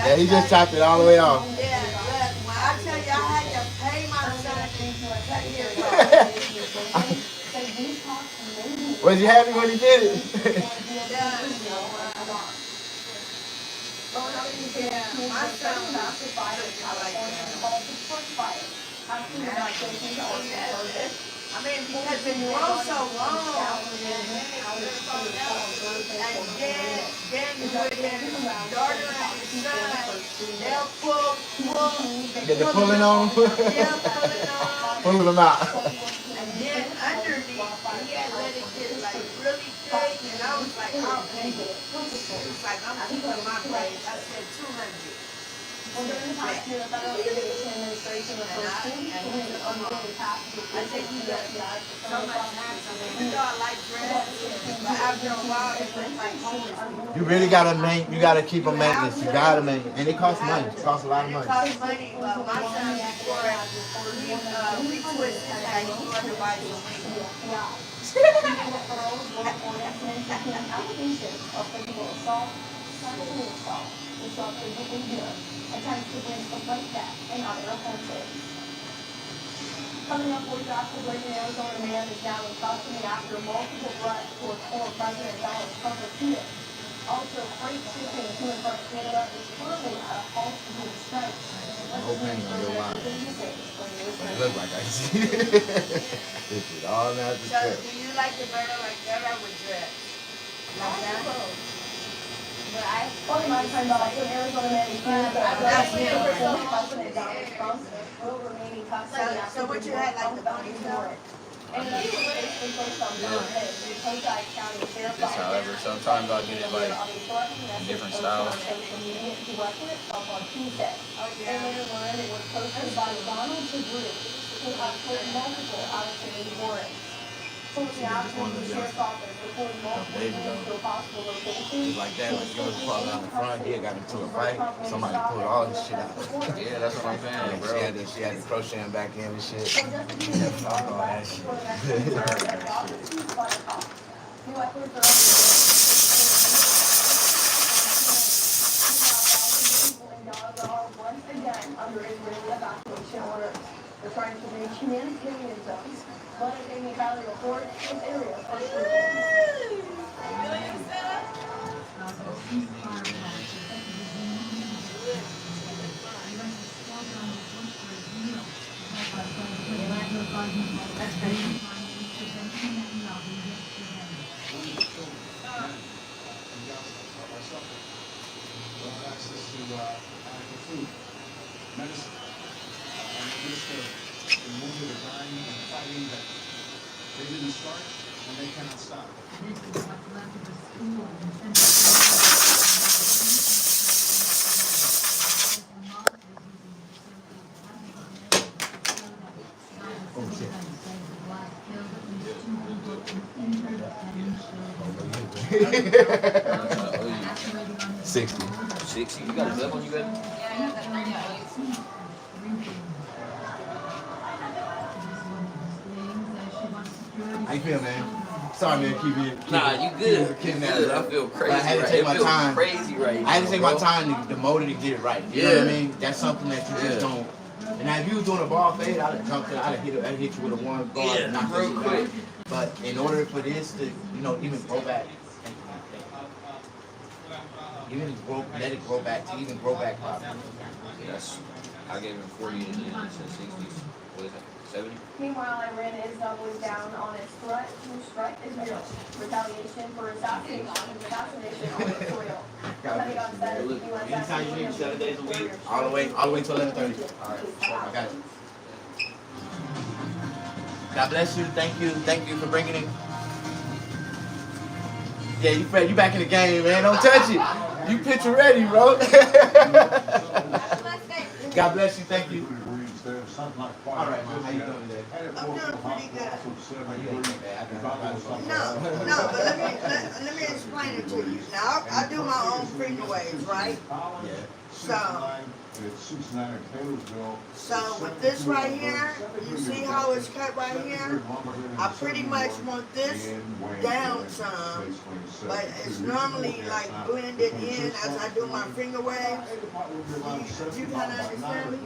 Yeah, he just chopped it all the way off.
Yeah, look, when I tell you I had to pay my son to cut his
Was you happy when he did it?
my son I mean, because it grows so long, and then with his daughter and his son, they'll pull.
Get the pulling on him? Pulling them out.
And then underneath, he had let it get like really thick, and I was like, oh, it's like, I'm keeping my braids. I said 200.
Well, during the past year, the Federal Aviation Administration refers to the unruly passages
I said, you got so much happiness. You know, I like dress, but after a while, it was like homeless.
You really gotta keep them maintenance. You gotta maintain, and it costs money. It costs a lot of money.
It costs money. Well, my son before we twisted that he wanted to buy the
allegations of physical assault, sexual assault, disruptive behavior, attempts to bring complaint back, and other offenses. Coming up, we're back to breaking Arizona man is now in custody after multiple threats toward former President Donald Trump repeated. Also, freight shipping to and from Canada is currently at a halt due to strikes.
Whole thing on your line. It look like I see. It's all not the
So, do you like the burger like that or with dress?
But I.
Well, my time off, so Arizona manufacturer.
That's
Will remaining custody
So
after
what you had, like the ponytail?
And it's basically based on the Cochise County Sheriff's
Just however, sometimes I'll get it like different styles.
social media directed itself on Tuesday. And later learned it was posted by Donald Segru, who has put multiple out-of-state warrants. So the option the sheriff's office reported multiple names to a possible location.
It's like that, like, it was called out in front, he had got into a fight, somebody pulled all his shit out.
Yeah, that's what I'm saying, bro.
She had to crochet him back in and shit. Fuck all that shit.
Once again under Israeli evacuation orders. They're trying to reach humanitarian zones, but as Amy Valley reports, this area is frustrating.
Access to adequate food, medicine, and administer the wounded are dying and fighting that they didn't start and they cannot stop.
Oh shit. 60.
60. You got a dub on you, baby?
How you feel, man? Sorry, man, keep
Nah, you good.
keep
You
that
good.
up.
I feel crazy.
But I had to
right.
take
It
my
feels
time.
crazy right
I had to take
now,
my
bro.
time to mold it to get it right. You know what I mean? That's something that you just
Yeah.
don't. And now if you was doing a ball fade, I'd have come to, I'd have hit you with a one ball
Yeah,
and knock
real
you
quick.
out. But in order for this to, even grow back, let it grow back to even grow back properly.
Yes. I gave him 40 and then it said 60. What is that? 70?
Meanwhile, Iran is doubling down on its threat to strike Israel. Retaliation for assassination on its soil. Pentagon says the U.S.
Anytime you need 7 days a week, all the way to 11:30. All right, I got it. God bless you. Thank you for bringing it. Yeah, you back in the game, man. Don't touch it. You picture ready, bro. God bless you. Thank you. All right, man. How you doing today?
I'm doing pretty good.
No,
No, but let me explain it to you. Now, I do my own freedom waves, right?
Yeah.
So with this right here, you see how it's cut right here? I pretty much want this down some, but it's normally like blended in as I do my finger waves. You kind of understand me?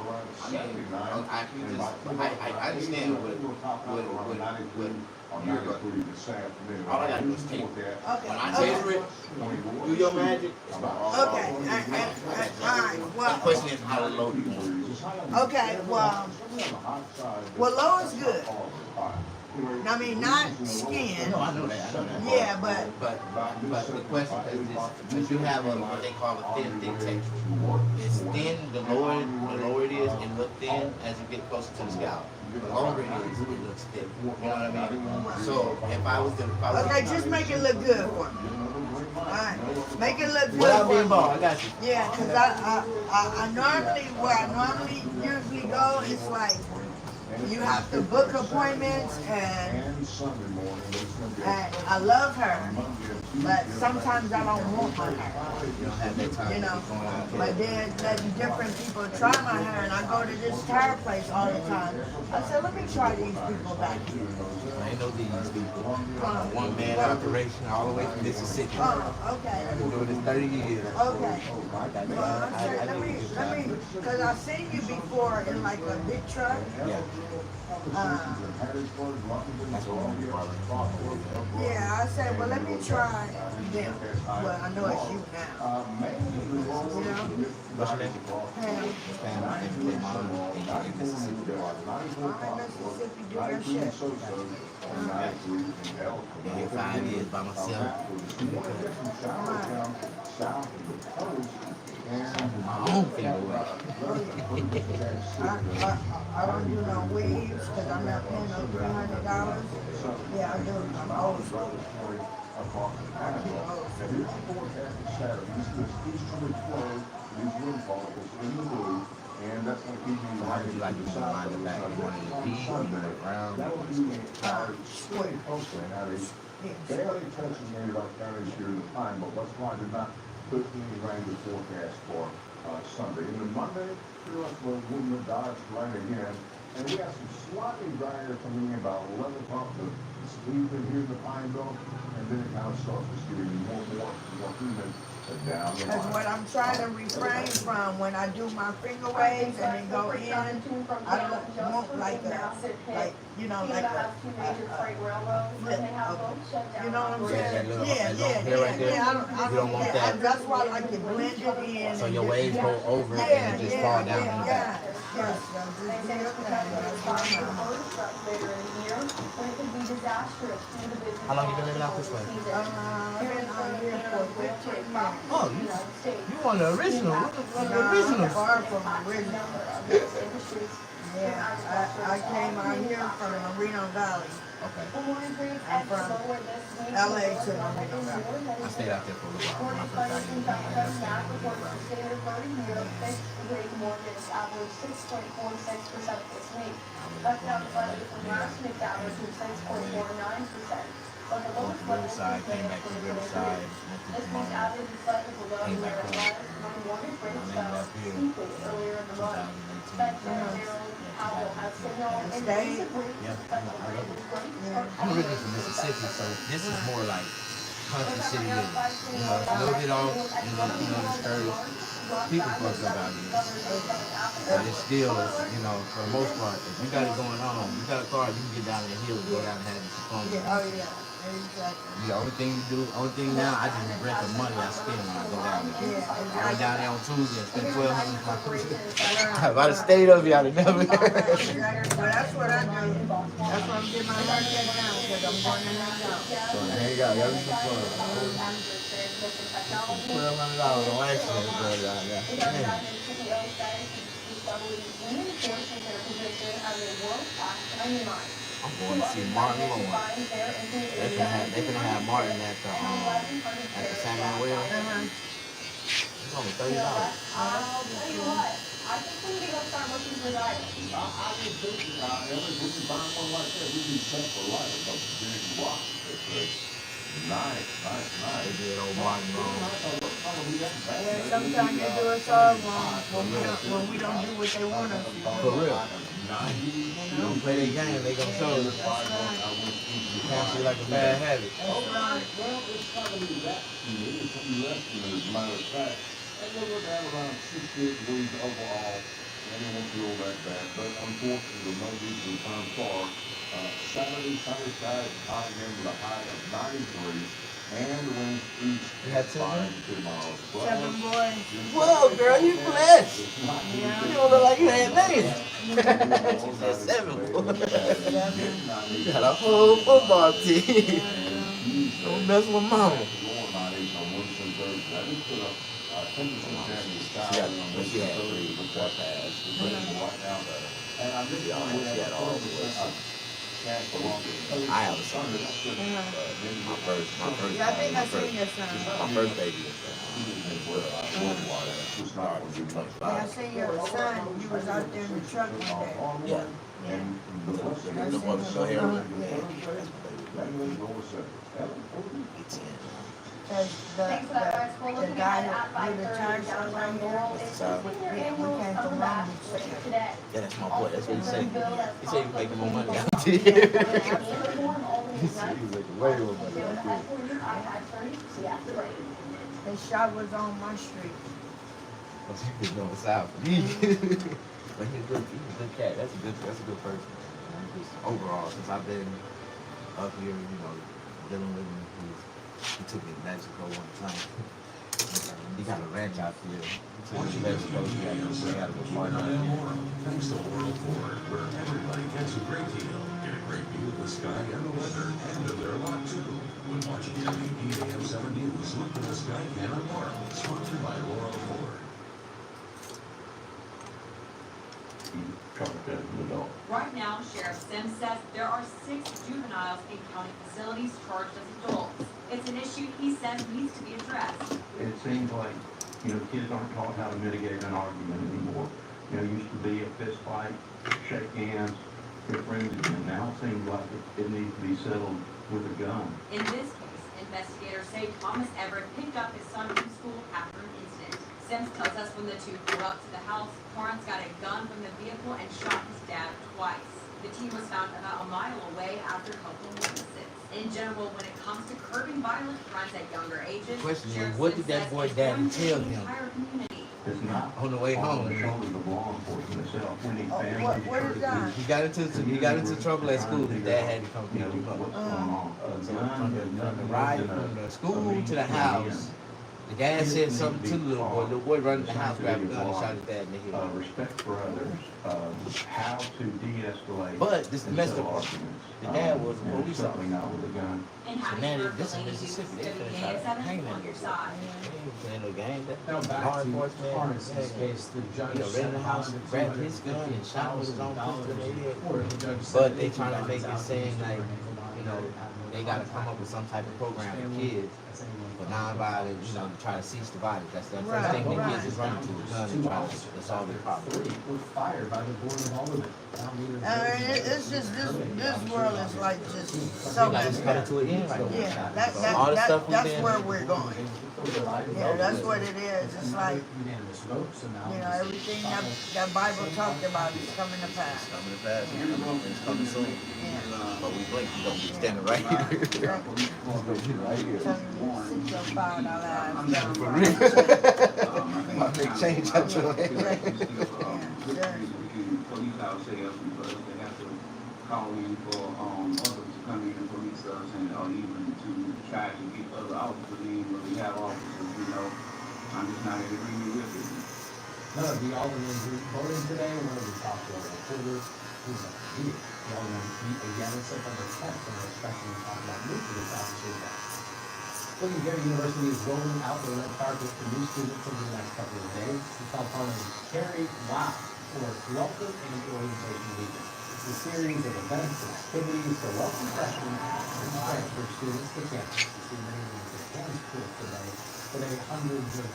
I understand what you're going. All I gotta do is tape. When I taper it, do your magic. It's about all.
Okay, alright,
The
well,
question is how low do you want it?
okay, well, low is good. I mean, not skin.
No, I know that.
Yeah, but
But the question is this: because you have what they call a thin texture. It's thin. The lower it is, it looks thin as you get closer to the scalp. The longer it is, it looks thick. You know what I mean? So if I was to,
okay, just make it look good for me. Alright, make it look good
without
for
being
me.
bald, I got you.
Yeah, cause I normally, where I normally usually go, it's like, you have to book appointments and I love her, but sometimes I don't want my hair.
You don't have that time.
You know,
going on.
but then letting different people try my hair, and I go to this hair place all the time. I said, let me try these people back here.
I ain't know these people. One man operation all the way from Mississippi.
Oh, okay.
I've been doing this 30 years.
Okay. Well, I said, let me, cause I've seen you before in like a big truck.
Yeah.
Yeah, I said, well, let me try them. Well, I know it's you now. You know?
What's your name?
Pam.
Pam, and your mom in Mississippi.
Alright, Mississippi, do your shit.
Been here 5 years by myself. My own finger away.
I don't do no weaves because I'm not paying no $300. Yeah, I do. I'm old school.
And that's going to keep you
How do you like to line the back? You want it to be or you want it round?
Barely touching any of our counties here in the time, but that's why I did not put any rain to forecast for Sunday. And then Monday, pretty much we'll moving Dodge rain again. And we got some slightly drier coming in about 11 o'clock this evening here in the Pine Belt. And then it kind of starts just getting more humid down the
That's
line.
what I'm trying to refrain from when I do my finger waves and then go in. I don't want like you know, like a flip of, you know what I'm saying? Yeah. I
You don't want that.
That's why I like to blend it in.
So your waves go over and it just fall down in the back.
Yes, just do your thing. That's why
How long you been living out this way?
I've been out here for 15 years.
Oh, you want the original? The original.
Far from original. Yeah, I came out here from Moreno Valley.
Okay.
I'm from LA to Moreno Valley.
I stayed out there for a little while. When I first got Riverside, came back to Riverside, went to Pomona, came back home. And then left here in 2018.
Stayed.
Yeah, I love it. I'm originally from Mississippi, so this is more like country city living. You know, it's a little bit off, discouraged. People fuck up out here. But it's still, for the most part, if you got it going on, you got a car, you can get down the hill and go down and have some fun.
Oh yeah, exactly.
The only thing now, I just regret the money I spend when I go down there. I went down there on Tuesday and spent $1,200. If I'd have stayed up here, I'd have never.
Well, that's what I do. That's why I'm getting my haircut now, because I'm going to hang out.
So hang out, y'all be some fun. $1,200 on accident, bro, down there. I'm going to see Martin Lawrence. They finna have Martin at the Salmon Well. It's only $30.
I would think, Ellie, we can find one like that. We can set for life a couple of big rocks. Nice.
They did old Martin wrong.
Yeah, sometimes they do us all wrong when we don't do what they want us to do.
For real. You don't play their game, they gonna show you. You can't see like a bad habit.
Well, it's not going to be that humid. It's going to be less humid, as a matter of fact. And then we're down around 68 degrees overall. And it won't feel that bad. But unfortunately, the no reason to turn far. Saturday, sunny skies, high again with a high of 93. And the winds east
You had
5 to 2 miles.
7 boys.
Whoa, girl, you blessed. You don't look like you had many. She said 7. You got a whole football team. Don't mess with mama. She had 3 before pass. She had all the way. I have a son. My first.
Yeah, I think I seen your son.
My first baby.
Yeah, I seen your son. You was out there in the truck one day.
Yeah. The one with the hair.
The guy that did the tire shop right here, yeah, we came from Long Beach.
Yeah, that's my boy. That's what he said. He said he was making more money out here. He said he was making way more money out here.
His shop was on my street.
But he was going south. But he's a good cat. That's a good person. Just overall, since I've been up here, dealing with him, He took me to Mexico one time. He got a ranch out here. He took me to Mexico. He had a good party.
Thanks to World Ford, where everybody gets a great deal. Get a great view of the sky and the weather, and of their lot too. When watching WP AM 7 News, look for the Sky Cannon Marl, sponsored by World Ford.
Right now, Sheriff Sims says there are 6 juveniles in county facilities charged as adults. It's an issue he says needs to be addressed.
It seems like, kids aren't taught how to mitigate an argument anymore. It used to be a fist fight, shake hands, get friends again. Now it seems like it needs to be settled with a gun.
In this case, investigators say Thomas Everett picked up his son from school after an incident. Sims tells us when the two flew up to the house, Torrance got a gun from the vehicle and shot his dad twice. The teen was found about a mile away after a couple of witnesses. In general, when it comes to curbing violent crimes at younger ages,
The question is,
Sheriff
what
Sims
did that
says
boy
it's
daddy
going to
tell
the
him
entire community.
It's not
on the way
on
home?
the shoulders of law enforcement itself. We need
Oh,
families.
what is that?
He got into trouble at school. His dad had to come pick him up.
What's going on? A gun has
From
nothing
the
more
ride
than
from
a
the school
means
to the
to an
house.
end.
The dad said something to the little boy. The boy run to the house, grabbed a gun, and shot his dad in the head.
Respect for others, how to de-escalate.
But this is the messed up part.
arguments.
The dad was a police
Certainly not with a gun.
In
So man,
Hattiesburg,
this is
Delaney
Mississippi. They
Hughes,
finna
WPA
try to
7
hang
on
that
your
nigga.
side.
They ain't playing no game.
Now
That
back
law
to
enforcement.
Torrance's case, the judge
You know, ran in the house,
set
grabbed his gun, and shot him with his own pistol in the head. But they trying to make it saying like, they gotta come up with some type of program for kids for non-violent, to try to cease the violence. That's the first thing the kids is running to the gun and trying to solve their problem.
were fired by the Board of Aldermen.
It's just this world is like just
So
so
we gotta
messed
cut it
up.
to an end right now.
Yeah,
All the stuff we've
that's
been-
where we're going. Yeah, that's what it is. It's like,
Unanimous vote, so now.
everything that Bible talked about is coming to pass.
It's coming to pass. It's coming soon. But we blink, we gonna be standing right here. Right here.
Sit your $5 ass down.
For real. My big change out your head.
Police ourselves because they have to call in for others to come in and police us or even to try to get other officers in when we have officers, I'm just not in agreement with it.
None of the aldermen who voted today, one of the top reporters, who's like, here, the aldermen meet again and said on the 10th, and we're expecting to talk about new police officers back. William Gary University is rolling out the red carpet for new students over the next couple of days. It's called Carrie Wow for Welcome and Orientation Weekend. It's a series of events and activities to welcome freshmen and transfer students to campus. You see many of them at the campus pool today, hundreds of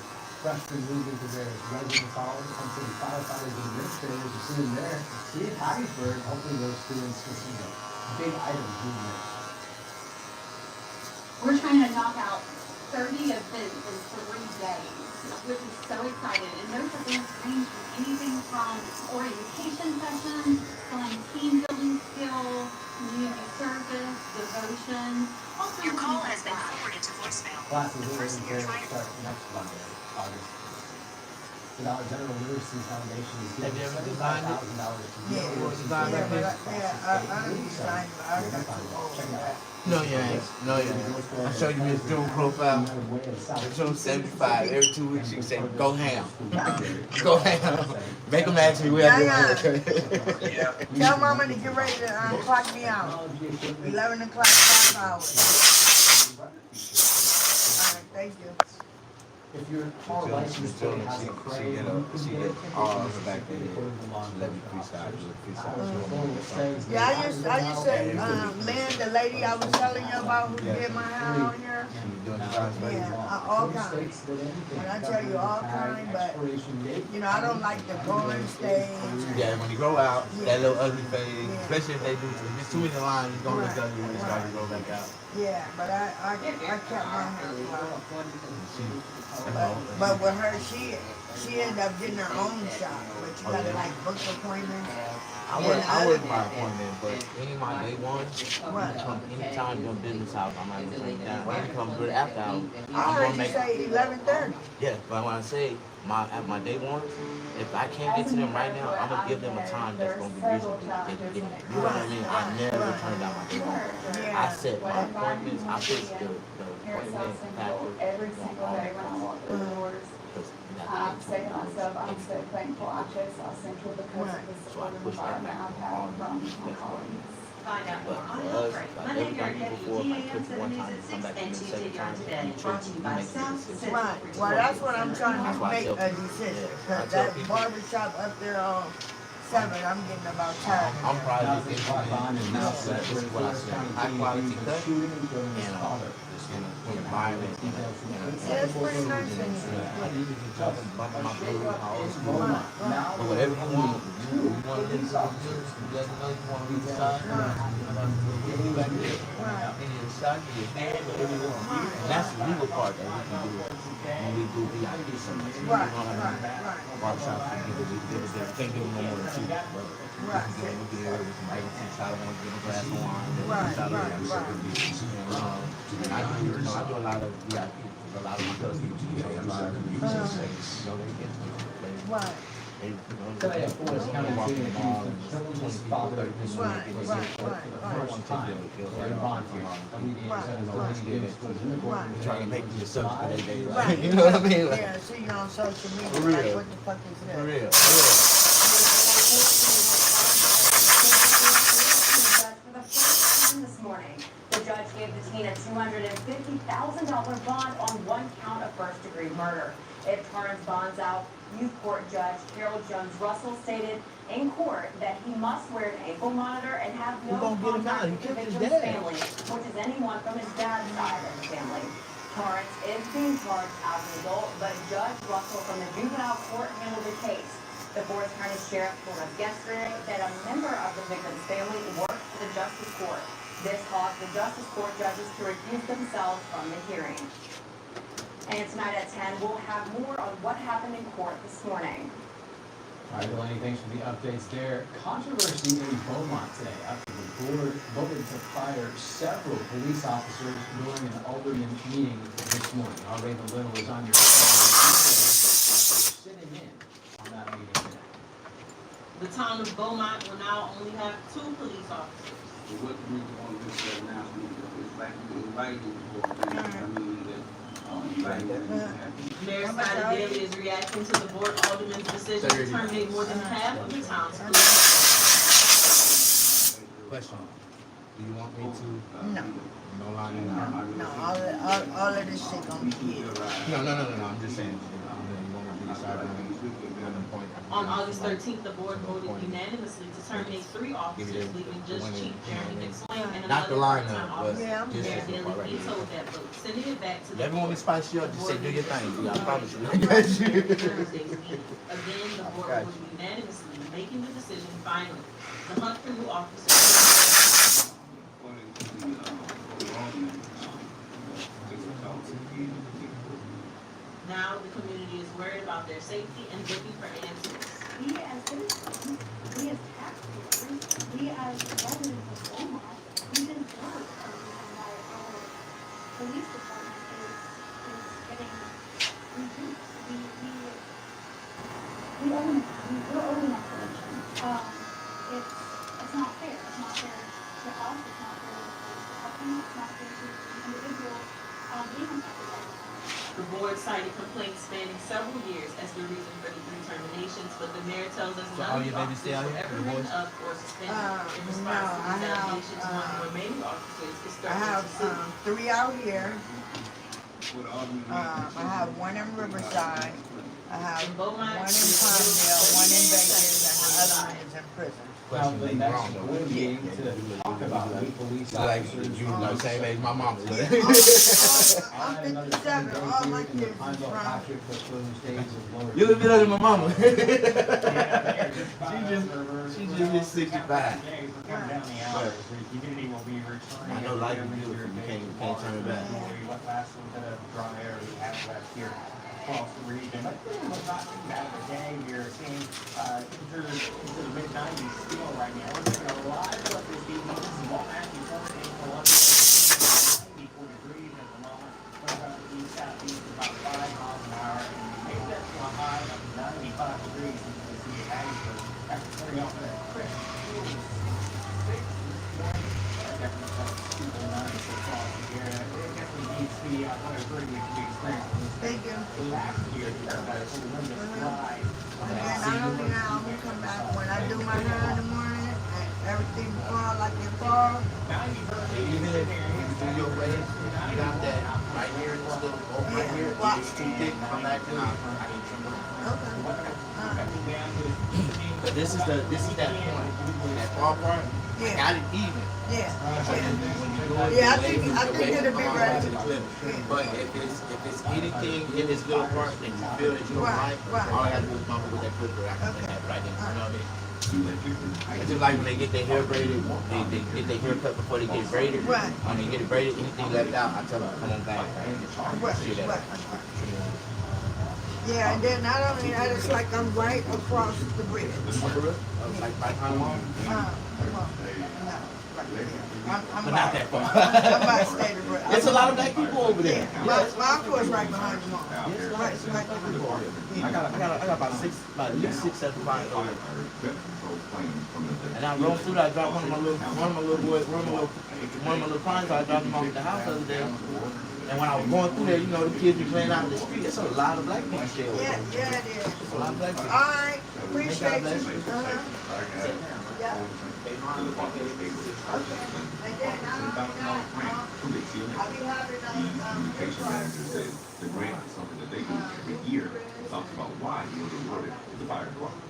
freshmen moving to various residence halls, some city firefighters and administrators are sitting there. See at Hattiesburg, hopefully those students can see the big items moving there.
We're trying to knock out 30 events in 3 days, which is so exciting. And those events range from anything from orientation sessions, fun team building skills, community service, devotion.
Your call has been forwarded to voicemail.
Classes are in there start next Monday, August. The Dollar General Literacy Foundation is
Have
giving
you ever designed it?
$75,000
Yeah, I designed, I got
Check it out.
No, you ain't. No, you ain't. I showed you his Zoom profile. I showed him 75. Every 2 weeks, you can say, go ham. Go ham. Make him ask me where I live.
Tell mama to get ready to clock me out. 11 o'clock, 5 hours. Alright, thank you.
If your car license plate has a
She get all of her back there. Let me freestyle.
Yeah, I used to, man, the lady I was telling you about who did my hair out here. Yeah, all kinds. When I tell you all kinds, but, I don't like the growing stage.
Yeah, when you grow out, that little ugly face, especially if they do, if it's too many lines, it's gonna look ugly when it starts to grow back out.
Yeah, but I kept my hair but with her, she ended up getting her own shop, but you gotta like book appointments.
I work my appointment, but any of my day ones,
Right.
come anytime during business hours, I'm not gonna turn it down. When it comes good after hours,
I
I'm
heard
gonna
you
make.
say 11:30.
Yeah, but when I say at my day ones, if I can't get to them right now, I'm gonna give them a time that's gonna be reasonable. They can get me. You know what I mean? I never turn down my day ones. I set my appointments. I put the appointment factor
Every single day when I walk through the doors. I'm saying to myself, I'm so thankful I chose South Central because of the supportive environment I've had from my colleagues.
Find out
But
more on
for
the
us,
break.
like
Monday
everybody
through
before, like
WGAM
put you
7
one
News
time,
at
you
6
come back
and
in the
Tuesday
second
on
time,
Today.
you
Brought to you by
make the
South
decision.
Central.
Right. Well, that's what I'm trying
That's
to
why I
make
tell
a
people.
decision.
Yeah, I
Cause
tell
that
people.
barbershop up there on 7, I'm getting about tired.
I'm probably
This pipeline is now set
this is what I said. High quality cut and environment and
Yeah, it's pretty nice in here.
bumping my blue, I always go.
Right,
But whatever you want, you want to do, you let me know you want to read the side. Give me back there. Any of the side, give you a hand, whatever you want. And that's the legal part that we can do when we do VIP summits. You know what I mean? Barbershops, can't give them no more than 2. But we can get in there, we can make them shot, I want to give them a glass of wine. And I do a lot of VIP. A lot of my customers, you know, they get
Right.
they, they walk in the mall and 20 people, 30 people,
Right.
trying to make me a subject today,
Right.
you know what I mean? Like,
Yeah, see you on social media.
For real.
Like, what the fuck is that?
for real.
For the first time this morning, the judge gave the teen a $250,000 bond on 1 count of first-degree murder. It turns bonds out. Youth Court Judge Harold Jones Russell stated in court that he must wear an ankle monitor and have no
Who gonna get him out?
contact
He
with the
killed his
victim's
dad.
family, which is anyone from his dad's side of the family. Torrance is being charged as an adult, but Judge Russell from the juvenile court handled the case. The Forest County Sheriff told us yesterday that a member of the victim's family worked for the Justice Court. This caused the Justice Court judges to recuse themselves from the hearing. And tonight at 10, we'll have more on what happened in court this morning.
All right, Delaney, thanks for the updates there. Controversy in Beaumont today after the board voted to fire several police officers during an Alderman meeting this morning. Our Raven Little is on your sitting in on that meeting today.
The town of Beaumont will now only have 2 police officers.
What do we want to say now? It's like we invited for, I mean, that,
Mayor Scotty Daly is reacting to the board alderman's decision to terminate more than half of the town's police.
Question. Do you want me to?
No.
No line
No, all of this shit gonna be here.
No, I'm just saying. You want me to decide on the point?
On August 13th, the board voted unanimously to terminate 3 officers, leaving just Chief Jeremy McSwain and
Not the
another
lineup,
part-time
but
officer.
Yeah.
just
Mayor
the
Daly
part right
vetoed that vote, sending it back to the
Everyone
board.
be spicy up, just say do your thing, I promise you. I got
Thursday's
you.
meeting. Again, the board
got
voted unanimously, making the decision finally. The hunt for new officers. Now the community is worried about their safety and looking for answers.
We as citizens, we as taxpayers, we as residents of Beaumont, we deserve a reason why our police department is getting reduced. We're owed an explanation. It's not fair. It's not fair to us. It's not fair to the police department. It's not fair to the individual being affected by this.
The board cited complaints spanning several years as the reason for the 3 terminations, but the mayor tells us
So
none
all
of the
your babies stay
officers
out
were
here,
ever
the
written
boys?
up or suspended. In response to
I
these
have,
allegations, one of the remaining officers is
I
threatening
have
to sue.
3 out here. I have 1 in Riverside. I have
In
1 in
Beaumont,
Palmdale, 1 in Vegas, and the other one is in prison.
Now, the next board meeting to talk about new police
Like
officers.
you like same age my mom was.
I
I'm
had another
57, all my
in the
kids is
Pine Belt
from.
Patrick Footloose days of lower.
You look better than my mama.
She
just hit 65.
Yeah, we're cutting down the hours. The community will be returning.
I know life is beautiful. You can't turn it back.
We went last into the dry air we had last year. across the region. But it's not too bad of a day. We're seeing into the mid-90s still right now. We're seeing a lot of what this evening. This is Walt Matthews, Hurricane Columbia. 94 degrees at the moment. East southeast about 5 miles an hour. And maybe that's to a high of 95 degrees as you can see in Hattiesburg. After turning off that crisp, cool 6 this morning. Definitely super nice across the area. It definitely needs the 130 we experienced.
Thank you.
Last year, that's a tremendous ride.
And not only that, I'm gonna come back when I do my hair in the morning and everything fall like it fall.
Even if you do your waves, you got that right here in this little boat right here. If it's too thick, come back to I can trim it. But this is that point. That fall part, I got it even.
Yeah.
When you do it,
Yeah, I think it'll be ready.
But if it's anything in this little part that you feel that you don't like, all I gotta do is bump it with that clipper. I can have it right there. You know what I mean? It's just like when they get their hair braided, they get their hair cut before they get braided.
Right.
When they get it braided, anything left out, I tell them, come on back.
Yeah, and then not only that, it's like I'm right across the bridge.
Like by time on?
I'm
But not that far.
I'm by State of Bridge.
There's a lot of black people over there.
My uncle is right behind the mall. Right
I got about at least 6, 7 clients over there. And I rolled through that. I dropped one of my little clients. I dropped him off at the house the other day. And when I was going through there, you know, the kids be playing out in the street. There's a lot of black people still.
Yeah, it is.
There's a lot of black people.
All right, appreciate you. Yeah. And then not only that, I'll be happy to
Communication manager says the grant is something that they do every year. Talks about why you were awarded to the fire department.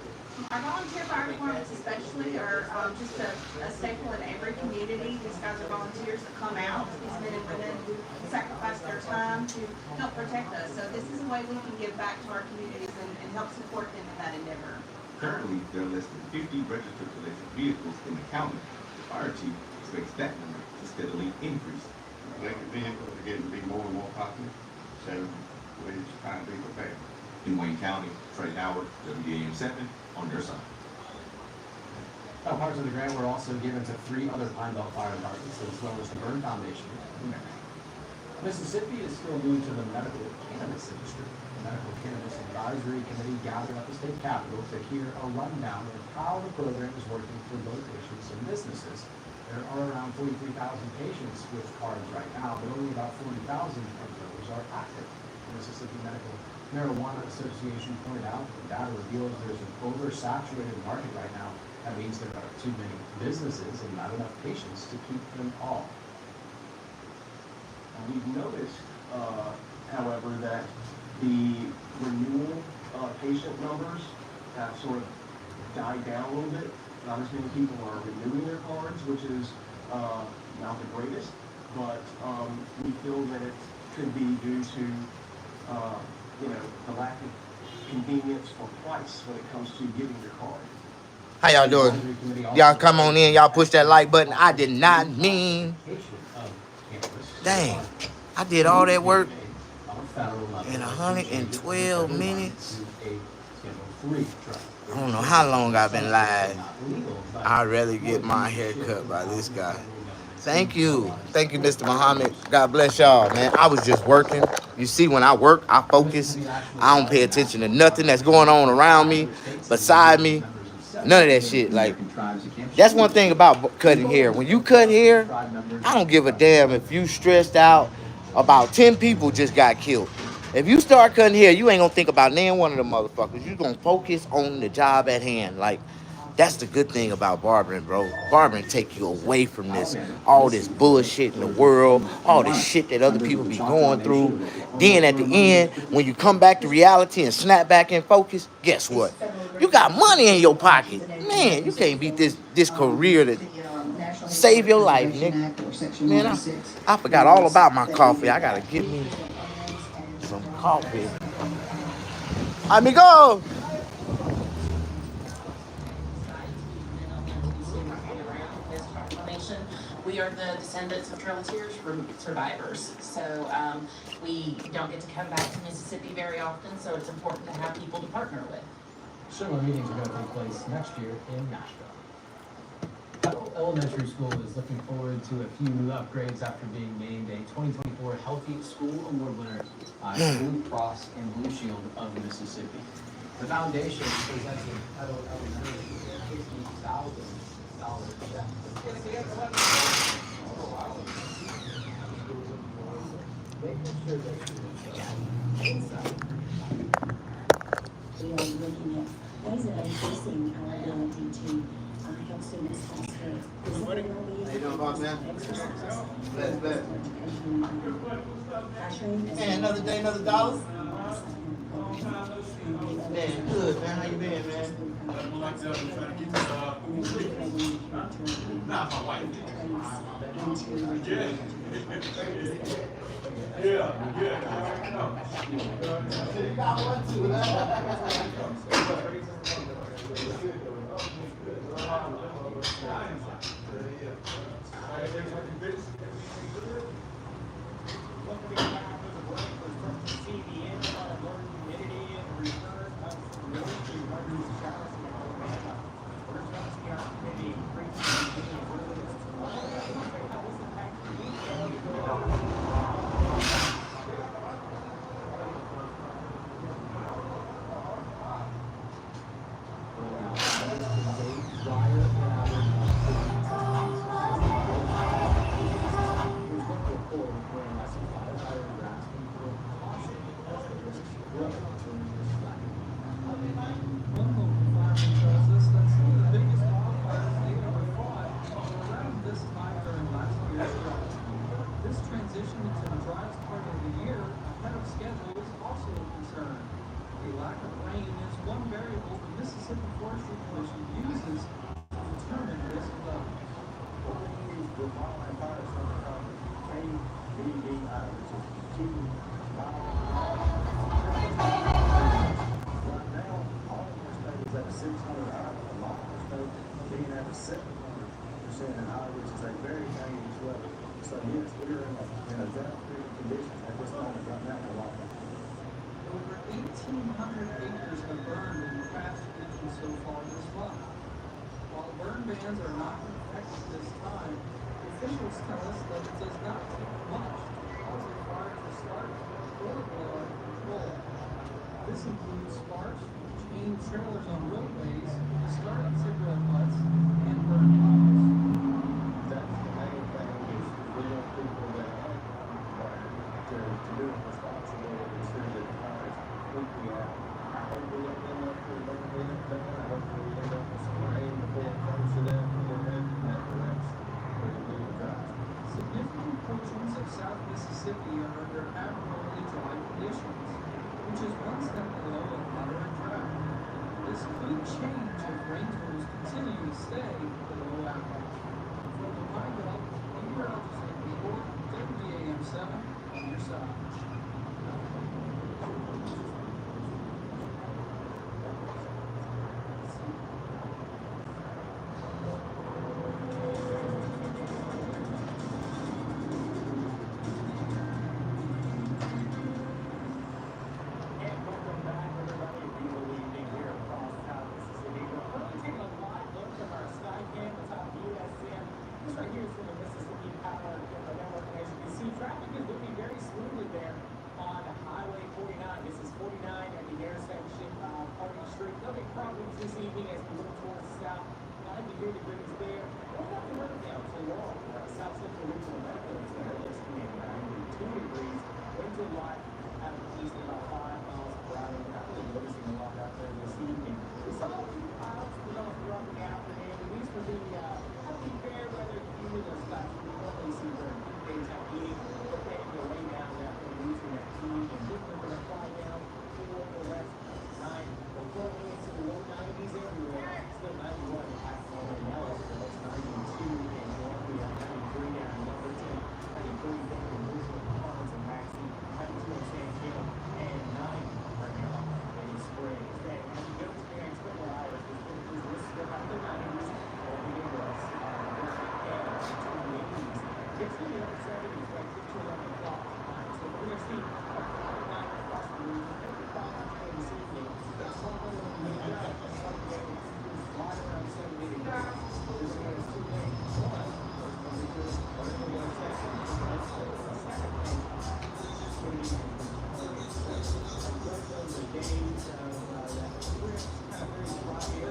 Our volunteer fire departments especially are just a staple in every community. These guys are volunteers that come out. These men and women who sacrifice their time to help protect us. So this is a way we can give back to our communities and help support them in that endeavor.
Currently, there are less than 50 registered electric vehicles in the county. The fire chief expects that number to steadily increase.
Electric vehicles are getting to be more and more popular, so we're just trying to be prepared.
In Wayne County, Trey Howard, WAM 7, on your side.
Parts of the grant were also given to 3 other Pine Belt fire departments, as well as the Byrne Foundation. Mississippi is still new to the medical cannabis industry. The Medical Cannabis Advisory Committee gathered at the state capitol to hear a rundown of how the program is working for both patients and businesses. There are around 43,000 patients with cards right now, but only about 40,000 of those are active. The Mississippi Medical Marijuana Association pointed out that the data reveals there's an oversaturated market right now. That means there are too many businesses and not enough patients to keep them all.
We've noticed, however, that the renewal patient numbers have sort of died down a little bit. Not as many people are renewing their cards, which is not the greatest, but we feel that it could be due to the lack of convenience for price when it comes to getting your card.
How y'all doing? Y'all come on in. Y'all push that like button. I did not mean. Dang. I did all that work in 112 minutes. I don't know how long I've been live. I'd rather get my hair cut by this guy. Thank you. Thank you, Mr. Muhammad. God bless y'all, man. I was just working. You see, when I work, I focus. I don't pay attention to nothing that's going on around me, beside me. None of that shit. Like, that's one thing about cutting hair. When you cut hair, I don't give a damn if you stressed out. About 10 people just got killed. If you start cutting hair, you ain't gonna think about none one of them motherfuckers. You gonna focus on the job at hand. Like, that's the good thing about barbering, bro. Barbering take you away from all this bullshit in the world, all this shit that other people be going through. Then at the end, when you come back to reality and snap back in focus, guess what? You got money in your pocket. Man, you can't beat this career that save your life, nigga. Man, I forgot all about my coffee. I gotta get me some coffee. Amigo!
We are the descendants of Trail of Tears survivors, so we don't get to come back to Mississippi very often, so it's important to have people to partner with.
Similar meetings are going to take place next year in Nashville. Petal Elementary School is looking forward to a few new upgrades after being named a 2024 Healthy School Award winner by Blue Cross and Blue Shield of Mississippi. The foundation presented Petal Elementary a $50,000 check. Making sure that
We are looking at ways of increasing our ability to help students foster physical well-being, exercise,
Man, another day, another dollar. Man, good, man. How you been, man?
Not my wife. Yeah.
You got one too,
Bans are not in effect at this time. Officials tell us that it does not take much as required to start protocol control. This includes sparse, chain trailers on roadways, starting cigarette butts, and burn piles.
That's the main thing is we want people that to do it responsibly and ensure that the cars quickly out. I hope we don't end up with a burn bin done. I hope we end up with some rain before it comes to them and we're heading in that direction. We can do the drive.
Significant portions of South Mississippi are under abnormally dry conditions, which is one step below a moderate drought. This could change if rainfalls continue to stay below average. From the Pine Belt, meteorologist report, WAM 7 on your side. 7, he's got 6 to 11 o'clock. So we're going to see a crowd line across the region. Every crowd line play this evening. But somewhere in the middle, somewhere right around 7 degrees. This one is 2 lanes. One is going to be good. One is going to be second. That's the second lane. It's going to be the days of that script, kind of very sloppy.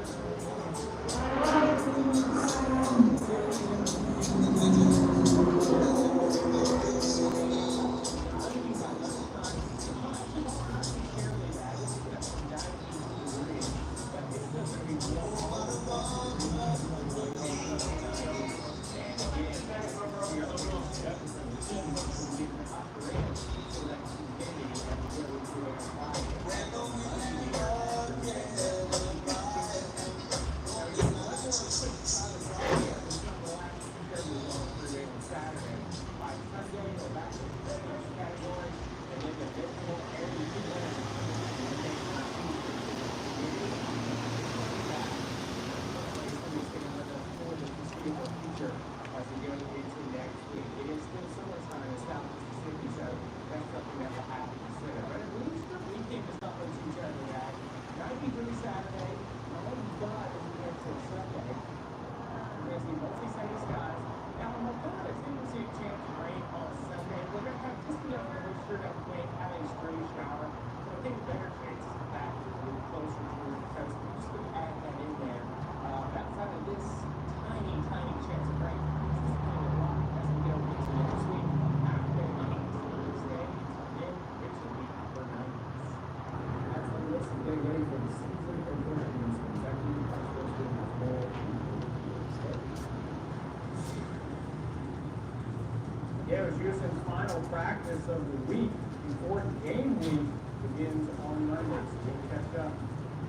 Yeah, it was Houston's final practice of the week before game week begins on Monday. So we'll catch up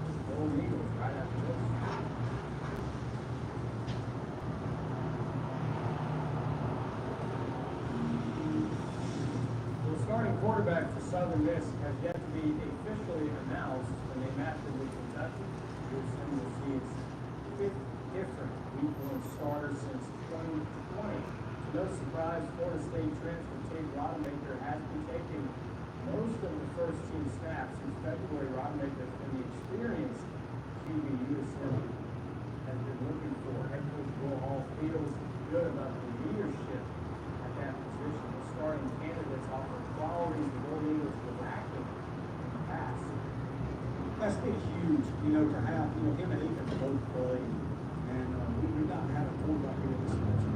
with the Old Eagles right after this. The starting quarterback for Southern Miss has yet to be officially announced when they match it with Kentucky. Houston will see its 5th different week 1 starter since 2020. No surprise, Florida State transfer Tate Rodemaker has been taking most of the first-team snaps since February. Rodemaker has been the experienced QB USM has been looking for. Head coach Will Hall feels good about the leadership at that position. The starting candidates offer qualities the Gold Eagles were lacking in the past.
That's been huge, to have, him and Ethan both play. And we've not had a quarterback here this much.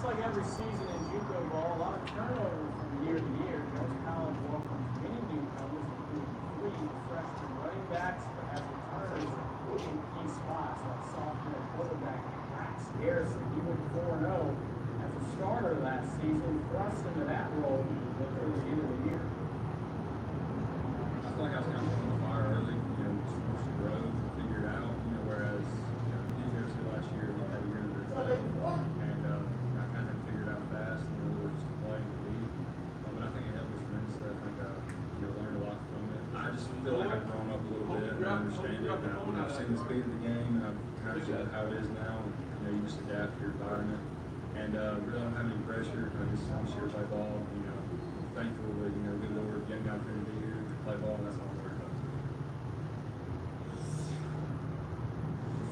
Like every season in JUCO ball, a lot of turnover from year to year. Jones College welcomes many newcomers, including 3 freshman running backs, but has returners in key spots like sophomore quarterback Max Garrison. He went 4-0 as a starter last season, thrust into that role at the end of the year.
I feel like I was kind of on the fire early, supposed to grow, figure it out, whereas, university last year, we had a year under the fast, we're just playing the league. But I think it helped us tremendously. I think learned a lot from it. I just feel like I've grown up a little bit and I understand it. And I've seen the speed of the game and I've kind of seen how it is now. And, you just adapt to your environment. And really don't have any pressure. I just here play ball. Thankful that good Lord gave me the opportunity to be here to play ball, and that's all I'm worried about.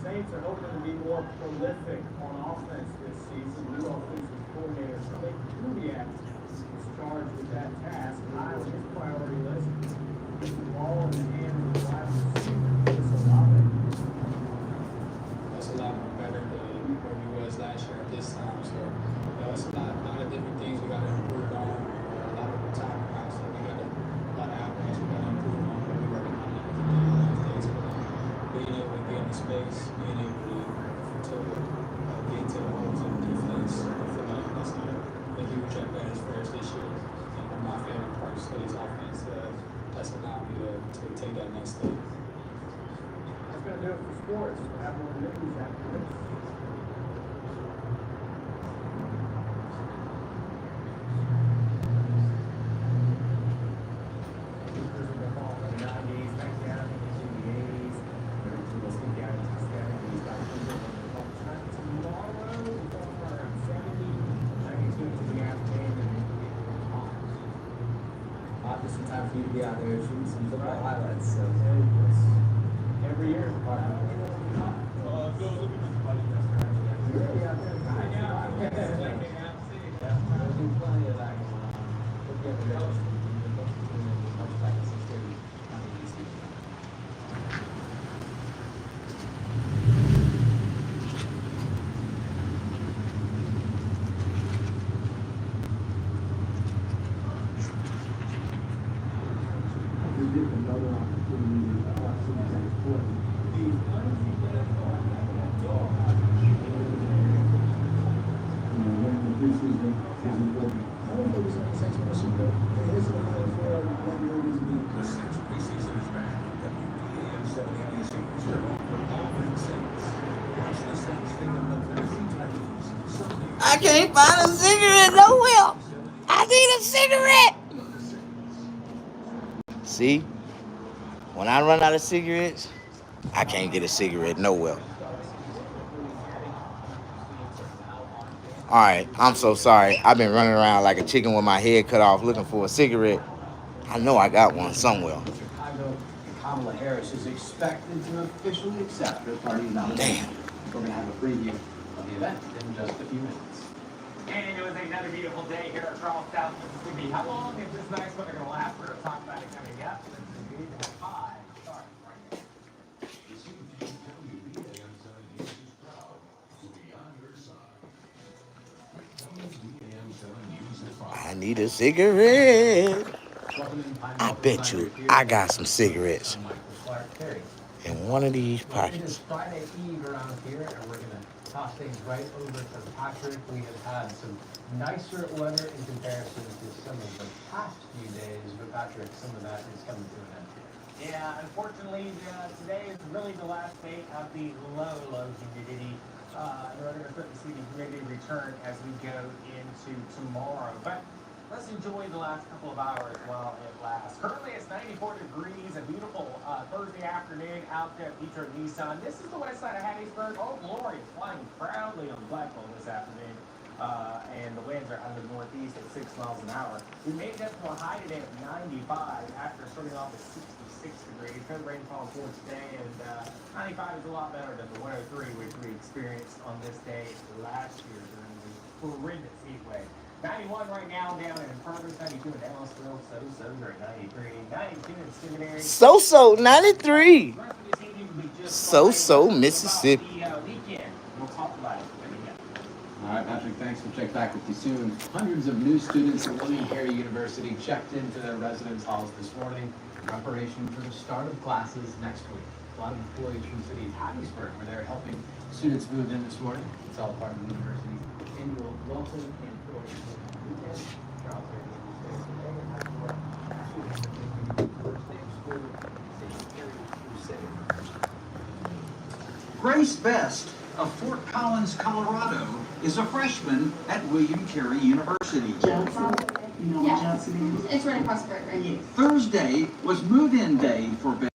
Saints are hoping to be more prolific on offense this season. New offensive coordinator Blake Kubiak is charged with that task. High on his priority list, put the ball in the hands of the wide receiver, Chris Olave.
That's a lot better than where we was last year at this time. So it's a lot of different things we got to improve on. A lot of time routes that we got a lot of outcomes we got to improve on. We're working on different things. Being able to get in the space, being able to get to the holes of defense, I feel like that's a huge advantage for us.
news after this.
Some time for you to be out there shooting some football highlights. So
Every year.
plenty of that going on. Hope you have a good much practice as good as
Another opportunity
The sixth preseason is back. WPAM 70 ACs, your home for all things Saints. Watch the Saints take on the Tennessee Titans Sunday.
I can't find a cigarette nowhere. I need a cigarette. See, when I run out of cigarettes, I can't get a cigarette nowhere. All right, I'm so sorry. I've been running around like a chicken with my head cut off looking for a cigarette. I know I got one somewhere.
Chicago, Kamala Harris is expected to officially accept her party's nomination. We're going to have a preview of the event in just a few minutes.
And it was another beautiful day here at Charlestown, Mississippi. How long is this next one going to last? We're going to talk about it coming up. This is 5 starts right now.
The CP WPAM 70 is proud to be on your side. WPAM 70 is 5.
I need a cigarette. I bet you I got some cigarettes in one of these
It is
pockets.
Friday Eve around here, and we're going to toss things right over to Patrick. We have had some nicer weather in comparison to some of the past few days, but Patrick, some of that is coming to an end.
Yeah, unfortunately, today is really the last day of the low humidity. We're going to start to see the humidity return as we go into tomorrow. But let's enjoy the last couple of hours while it lasts. Currently, it's 94 degrees, a beautiful Thursday afternoon out there at Petro Nissan. This is the west side of Hattiesburg. Old Glory is flying proudly on Blackwell this afternoon. And the winds are out of the northeast at 6 miles an hour. We made it up to a high today of 95 after starting off at 66 degrees. Good rainfall for today, and 95 is a lot better than the 103 which we experienced on this day last year during the horrendous heat wave. 91 right now down in Purvis, 92 in Ellisville, so great, 93, 92 in Seminary.
So 93.
The rest of this evening will be just
So Mississippi.
the weekend. We'll talk about it when we get there.
All right, Patrick, thanks. We'll check back with you soon. Hundreds of new students at William Carey University checked into their residence halls this morning in preparation for the start of classes next week. A lot of employees from the city of Hattiesburg were there helping students move in this morning. It's all part of the university's annual welcome and orientation weekend. Charles Ray News Day today and has more students are making the first day of school at St. Mary's Crusade.
Grace Best of Fort Collins, Colorado, is a freshman at William Carey University.
Yeah, it's right across the road, right?
Thursday was move-in day for Best.